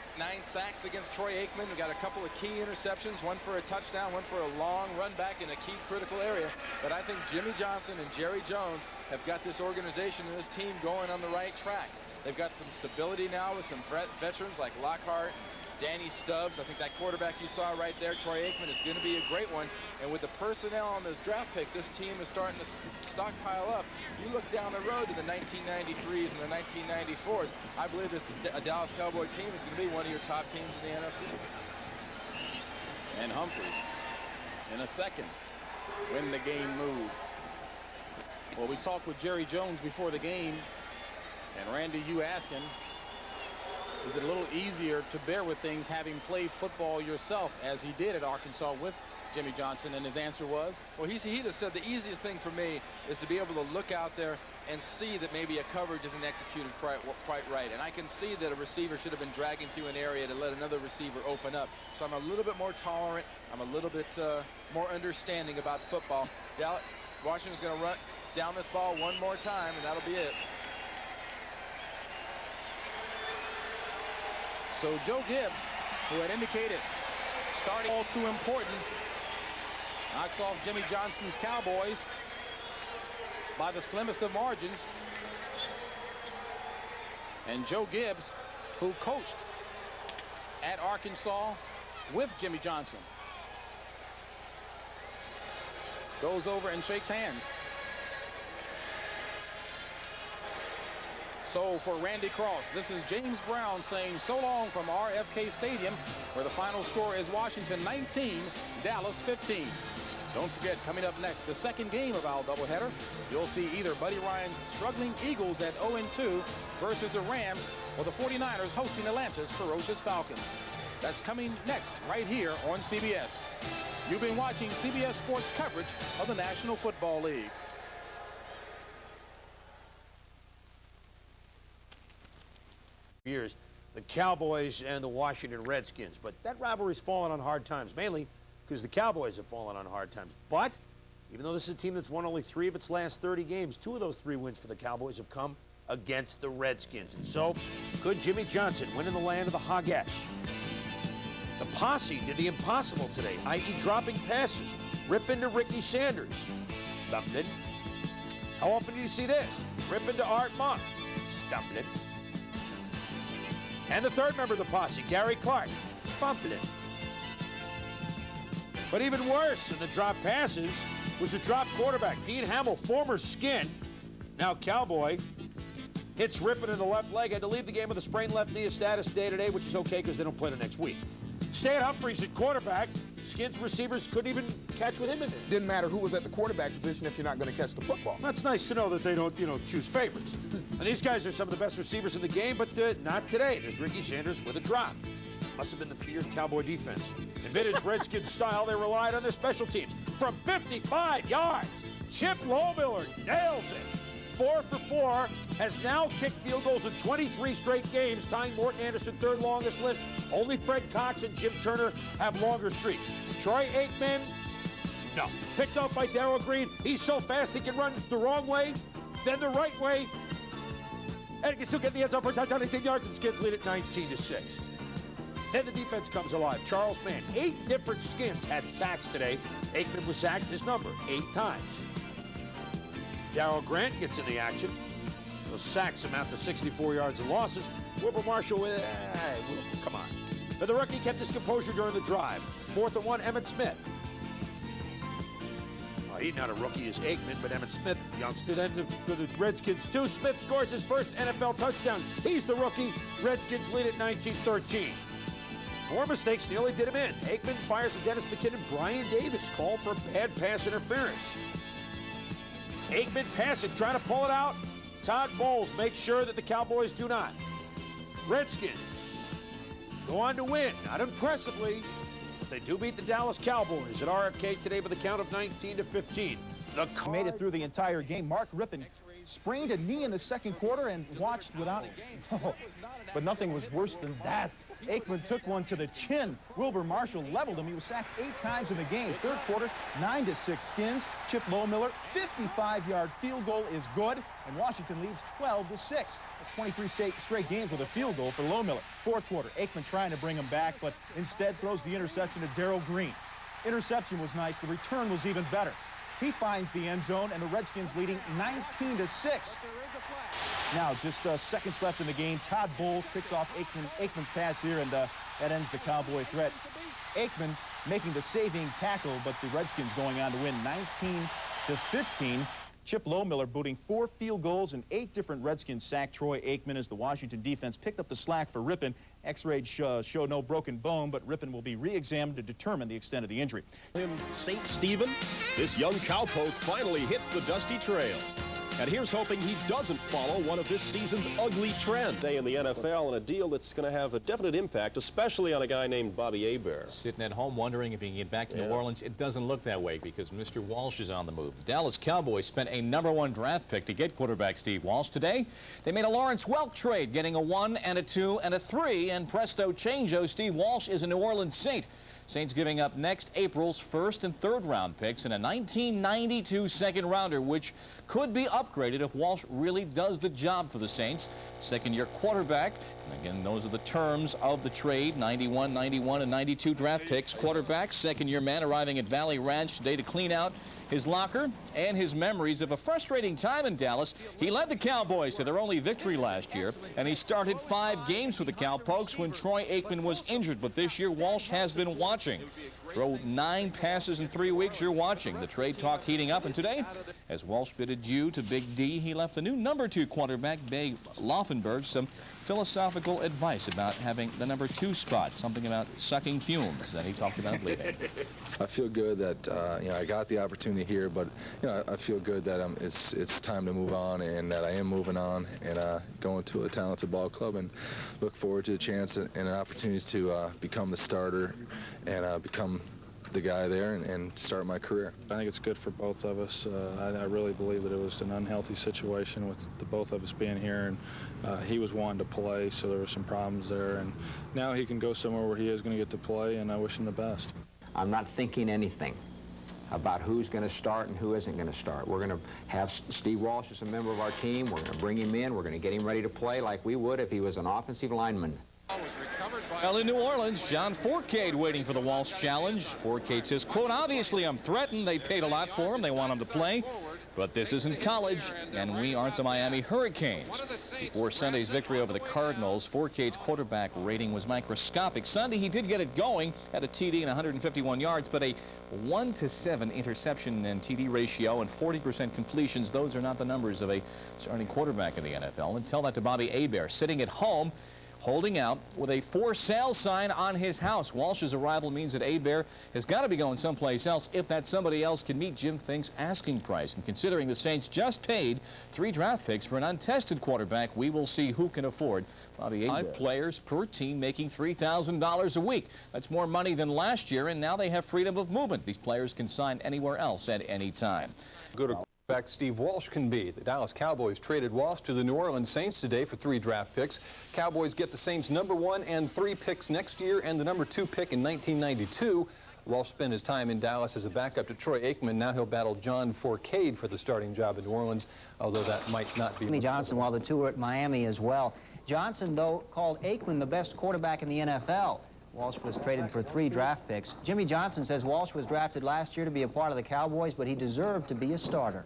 sacks against Troy Aikman. They got a couple of key interceptions, one for a touchdown, one for a long run back in a key critical area. But I think Jimmy Johnson and Jerry Jones have got this organization and this team going on the right track. They've got some stability now with some veterans like Lockhart, Danny Stubbs. I think that quarterback you saw right there, Troy Aikman, is going to be a great one. And with the personnel on those draft picks, this team is starting to stockpile up. You look down the road to the 1993s and the 1994s, I believe this Dallas Cowboy team is going to be one of your top teams in the NFC. And Humphreys, in a second, when the game moved. Well, we talked with Jerry Jones before the game, and Randy, you asked him, is it a little easier to bear with things having played football yourself, as he did at Arkansas with Jimmy Johnson? And his answer was? Well, he just said the easiest thing for me is to be able to look out there and see that maybe a coverage isn't executed quite right. And I can see that a receiver should have been dragging through an area to let another receiver open up. So I'm a little bit more tolerant. I'm a little bit more understanding about football. Washington's going to run down this ball one more time, and that'll be it. So Joe Gibbs, who had indicated starting all too important, knocks off Jimmy Johnson's Cowboys by the slimmest of margins. And Joe Gibbs, who coached at Arkansas with Jimmy Johnson, goes over and shakes hands. So for Randy Cross, this is James Brown saying so long from RFK Stadium, where the final score is Washington 19, Dallas 15. Don't forget, coming up next, the second game of our doubleheader. You'll see either Buddy Ryan's struggling Eagles at 0-2 versus the Rams, or the 49ers hosting Atlanta's ferocious Falcons. That's coming next right here on CBS. You've been watching CBS Sports coverage of the National Football League. Years, the Cowboys and the Washington Redskins, but that rivalry's fallen on hard times, mainly because the Cowboys have fallen on hard times. But even though this is a team that's won only 3 of its last 30 games, 2 of those 3 wins for the Cowboys have come against the Redskins. And so could Jimmy Johnson win in the land of the Hogettes? The posse did the impossible today, i.e. dropping passes, rip into Ricky Sanders. Stumbling. How often do you see this? Rip into Art Monk. Stumbling. And the third member of the posse, Gary Clark, fumbling. But even worse than the drop passes was the drop quarterback. Dean Hamill, former Skin, now Cowboy, hits ripping in the left leg. Had to leave the game with a sprained left knee, a status day today, which is okay because they don't play the next week. Stan Humphreys at quarterback. Skins receivers couldn't even catch with him in there. Didn't matter who was at the quarterback position if you're not going to catch the football. That's nice to know that they don't, choose favorites. And these guys are some of the best receivers in the game, but not today. There's Ricky Sanders with a drop. Must have been the feared Cowboy defense. In vintage Redskins style, they relied on their special teams. From 55 yards, Chip Lohmiller nails it. 4 for 4, has now kicked field goals in 23 straight games, tying Morton Anderson third longest list. Only Fred Cox and Jim Turner have longer streaks. Troy Aikman, no. Picked up by Darrell Green. He's so fast he can run the wrong way, then the right way, and he can still get the end zone for a touchdown, 18 yards, and Skins lead at 19-6. Then the defense comes alive. Charles Mann, 8 different Skins had sacks today. Aikman was sacked his number 8 times. Darrell Grant gets in the action. Those sacks amount to 64 yards and losses. Wilbur Marshall, come on. But the rookie kept his composure during the drive. 4th and 1, Emmitt Smith. Well, he's not a rookie as Aikman, but Emmitt Smith, youngster, then for the Redskins too. Smith scores his first NFL touchdown. He's the rookie. Redskins lead at 19-13. More mistakes nearly did him in. Aikman fires a Dennis McKinnon. Brian Davis called for bad pass interference. Aikman passing, trying to pull it out. Todd Bowles makes sure that the Cowboys do not. Redskins go on to win, not impressively, but they do beat the Dallas Cowboys at RFK today by the count of 19-15. Made it through the entire game. Mark Rippon sprained a knee in the second quarter and watched without... Oh, but nothing was worse than that. Aikman took one to the chin. Wilbur Marshall leveled him. He was sacked 8 times in the game. Third quarter, 9-6 Skins. Chip Lohmiller, 55-yard field goal is good, and Washington leads 12-6. That's 23 straight games with a field goal for Lohmiller. Fourth quarter, Aikman trying to bring him back, but instead throws the interception to Darrell Green. Interception was nice. The return was even better. He finds the end zone, and the Redskins leading 19-6. Now, just seconds left in the game. Todd Bowles picks off Aikman's pass here, and that ends the Cowboy threat. Aikman making the saving tackle, but the Redskins going on to win 19-15. Chip Lohmiller booting 4 field goals, and 8 different Redskins sacked Troy Aikman as the Washington defense picked up the slack for Rippon. X-rays show no broken bone, but Rippon will be re-examined to determine the extent of the injury. St. Stephen, this young cowpoke finally hits the dusty trail. And here's hoping he doesn't follow one of this season's ugly trends. Day in the NFL and a deal that's going to have a definite impact, especially on a guy named Bobby Hebert. Sitting at home wondering if he can get back to New Orleans. It doesn't look that way because Mr. Walsh is on the move. The Dallas Cowboys spent a #1 draft pick to get quarterback Steve Walsh. Today, they made a Lawrence Welk trade, getting a 1 and a 2 and a 3, and presto changeo, Steve Walsh is a New Orleans Saint. Saints giving up next April's first and third round picks and a 1992 second rounder, which could be upgraded if Walsh really does the job for the Saints. Second-year quarterback. And again, those are the terms of the trade. 91, 91, and 92 draft picks. Quarterback, second-year man arriving at Valley Ranch today to clean out his locker and his memories of a frustrating time in Dallas. He led the Cowboys to their only victory last year, and he started 5 games with the Cowpokes when Troy Aikman was injured. But this year, Walsh has been watching. Throw 9 passes in 3 weeks, you're watching. The trade talk heating up, and today, as Walsh bid adieu to Big D, he left the new #2 quarterback, Babe Laufenberg, some philosophical advice about having the #2 spot, something about sucking fumes, and he talked about leaving. I feel good that I got the opportunity here, but I feel good that it's time to move on, and that I am moving on and going to a talented ball club, and look forward to a chance and an opportunity to become the starter and become the guy there and start my career. I think it's good for both of us. I really believe that it was an unhealthy situation with the both of us being here, and he was wanting to play, so there were some problems there, and now he can go somewhere where he is going to get to play, and I wish him the best. I'm not thinking anything about who's going to start and who isn't going to start. We're going to have Steve Walsh as a member of our team. We're going to bring him in. We're going to get him ready to play like we would if he was an offensive lineman. Well, in New Orleans, John Fourcade waiting for the Walsh challenge. Fourcade says, quote, obviously I'm threatened. They paid a lot for him. They want him to play. But this isn't college, and we aren't the Miami Hurricanes. Before Sunday's victory over the Cardinals, Fourcade's quarterback rating was microscopic. Sunday, he did get it going, had a TD and 151 yards, but a 1-7 interception and TD ratio and 40% completions. Those are not the numbers of a starting quarterback in the NFL. And tell that to Bobby Hebert, sitting at home, holding out with a for sale sign on his house. Walsh's arrival means that Hebert has got to be going someplace else if that somebody else can meet Jim Fink's asking price. And considering the Saints just paid 3 draft picks for an untested quarterback, we will see who can afford Bobby Hebert. 5 players per team making $3,000 a week. That's more money than last year, and now they have freedom of movement. These players can sign anywhere else at any time. Good quarterback Steve Walsh can be. The Dallas Cowboys traded Walsh to the New Orleans Saints today for 3 draft picks. Cowboys get the Saints #1 and 3 picks next year and the #2 pick in 1992. Walsh spent his time in Dallas as a backup to Troy Aikman. Now he'll battle John Fourcade for the starting job in New Orleans, although that might not be. Jimmy Johnson, while the 2 were at Miami as well. Johnson, though, called Aikman the best quarterback in the NFL. Walsh was traded for 3 draft picks. Jimmy Johnson says Walsh was drafted last year to be a part of the Cowboys, but he deserved to be a starter.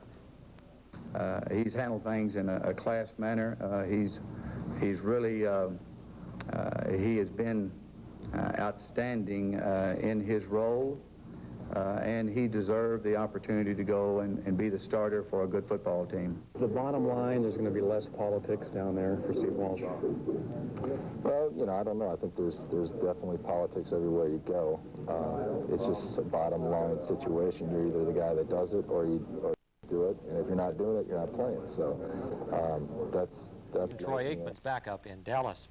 He's handled things in a class manner. He's really, he has been outstanding in his role, and he deserved the opportunity to go and be the starter for a good football team. The bottom line, there's going to be less politics down there for Steve Walsh. Well, I don't know. I think there's definitely politics everywhere you go. It's just a bottom line situation. You're either the guy that does it or you do it, and if you're not doing it, you're not playing. So that's Troy Aikman's backup in Dallas.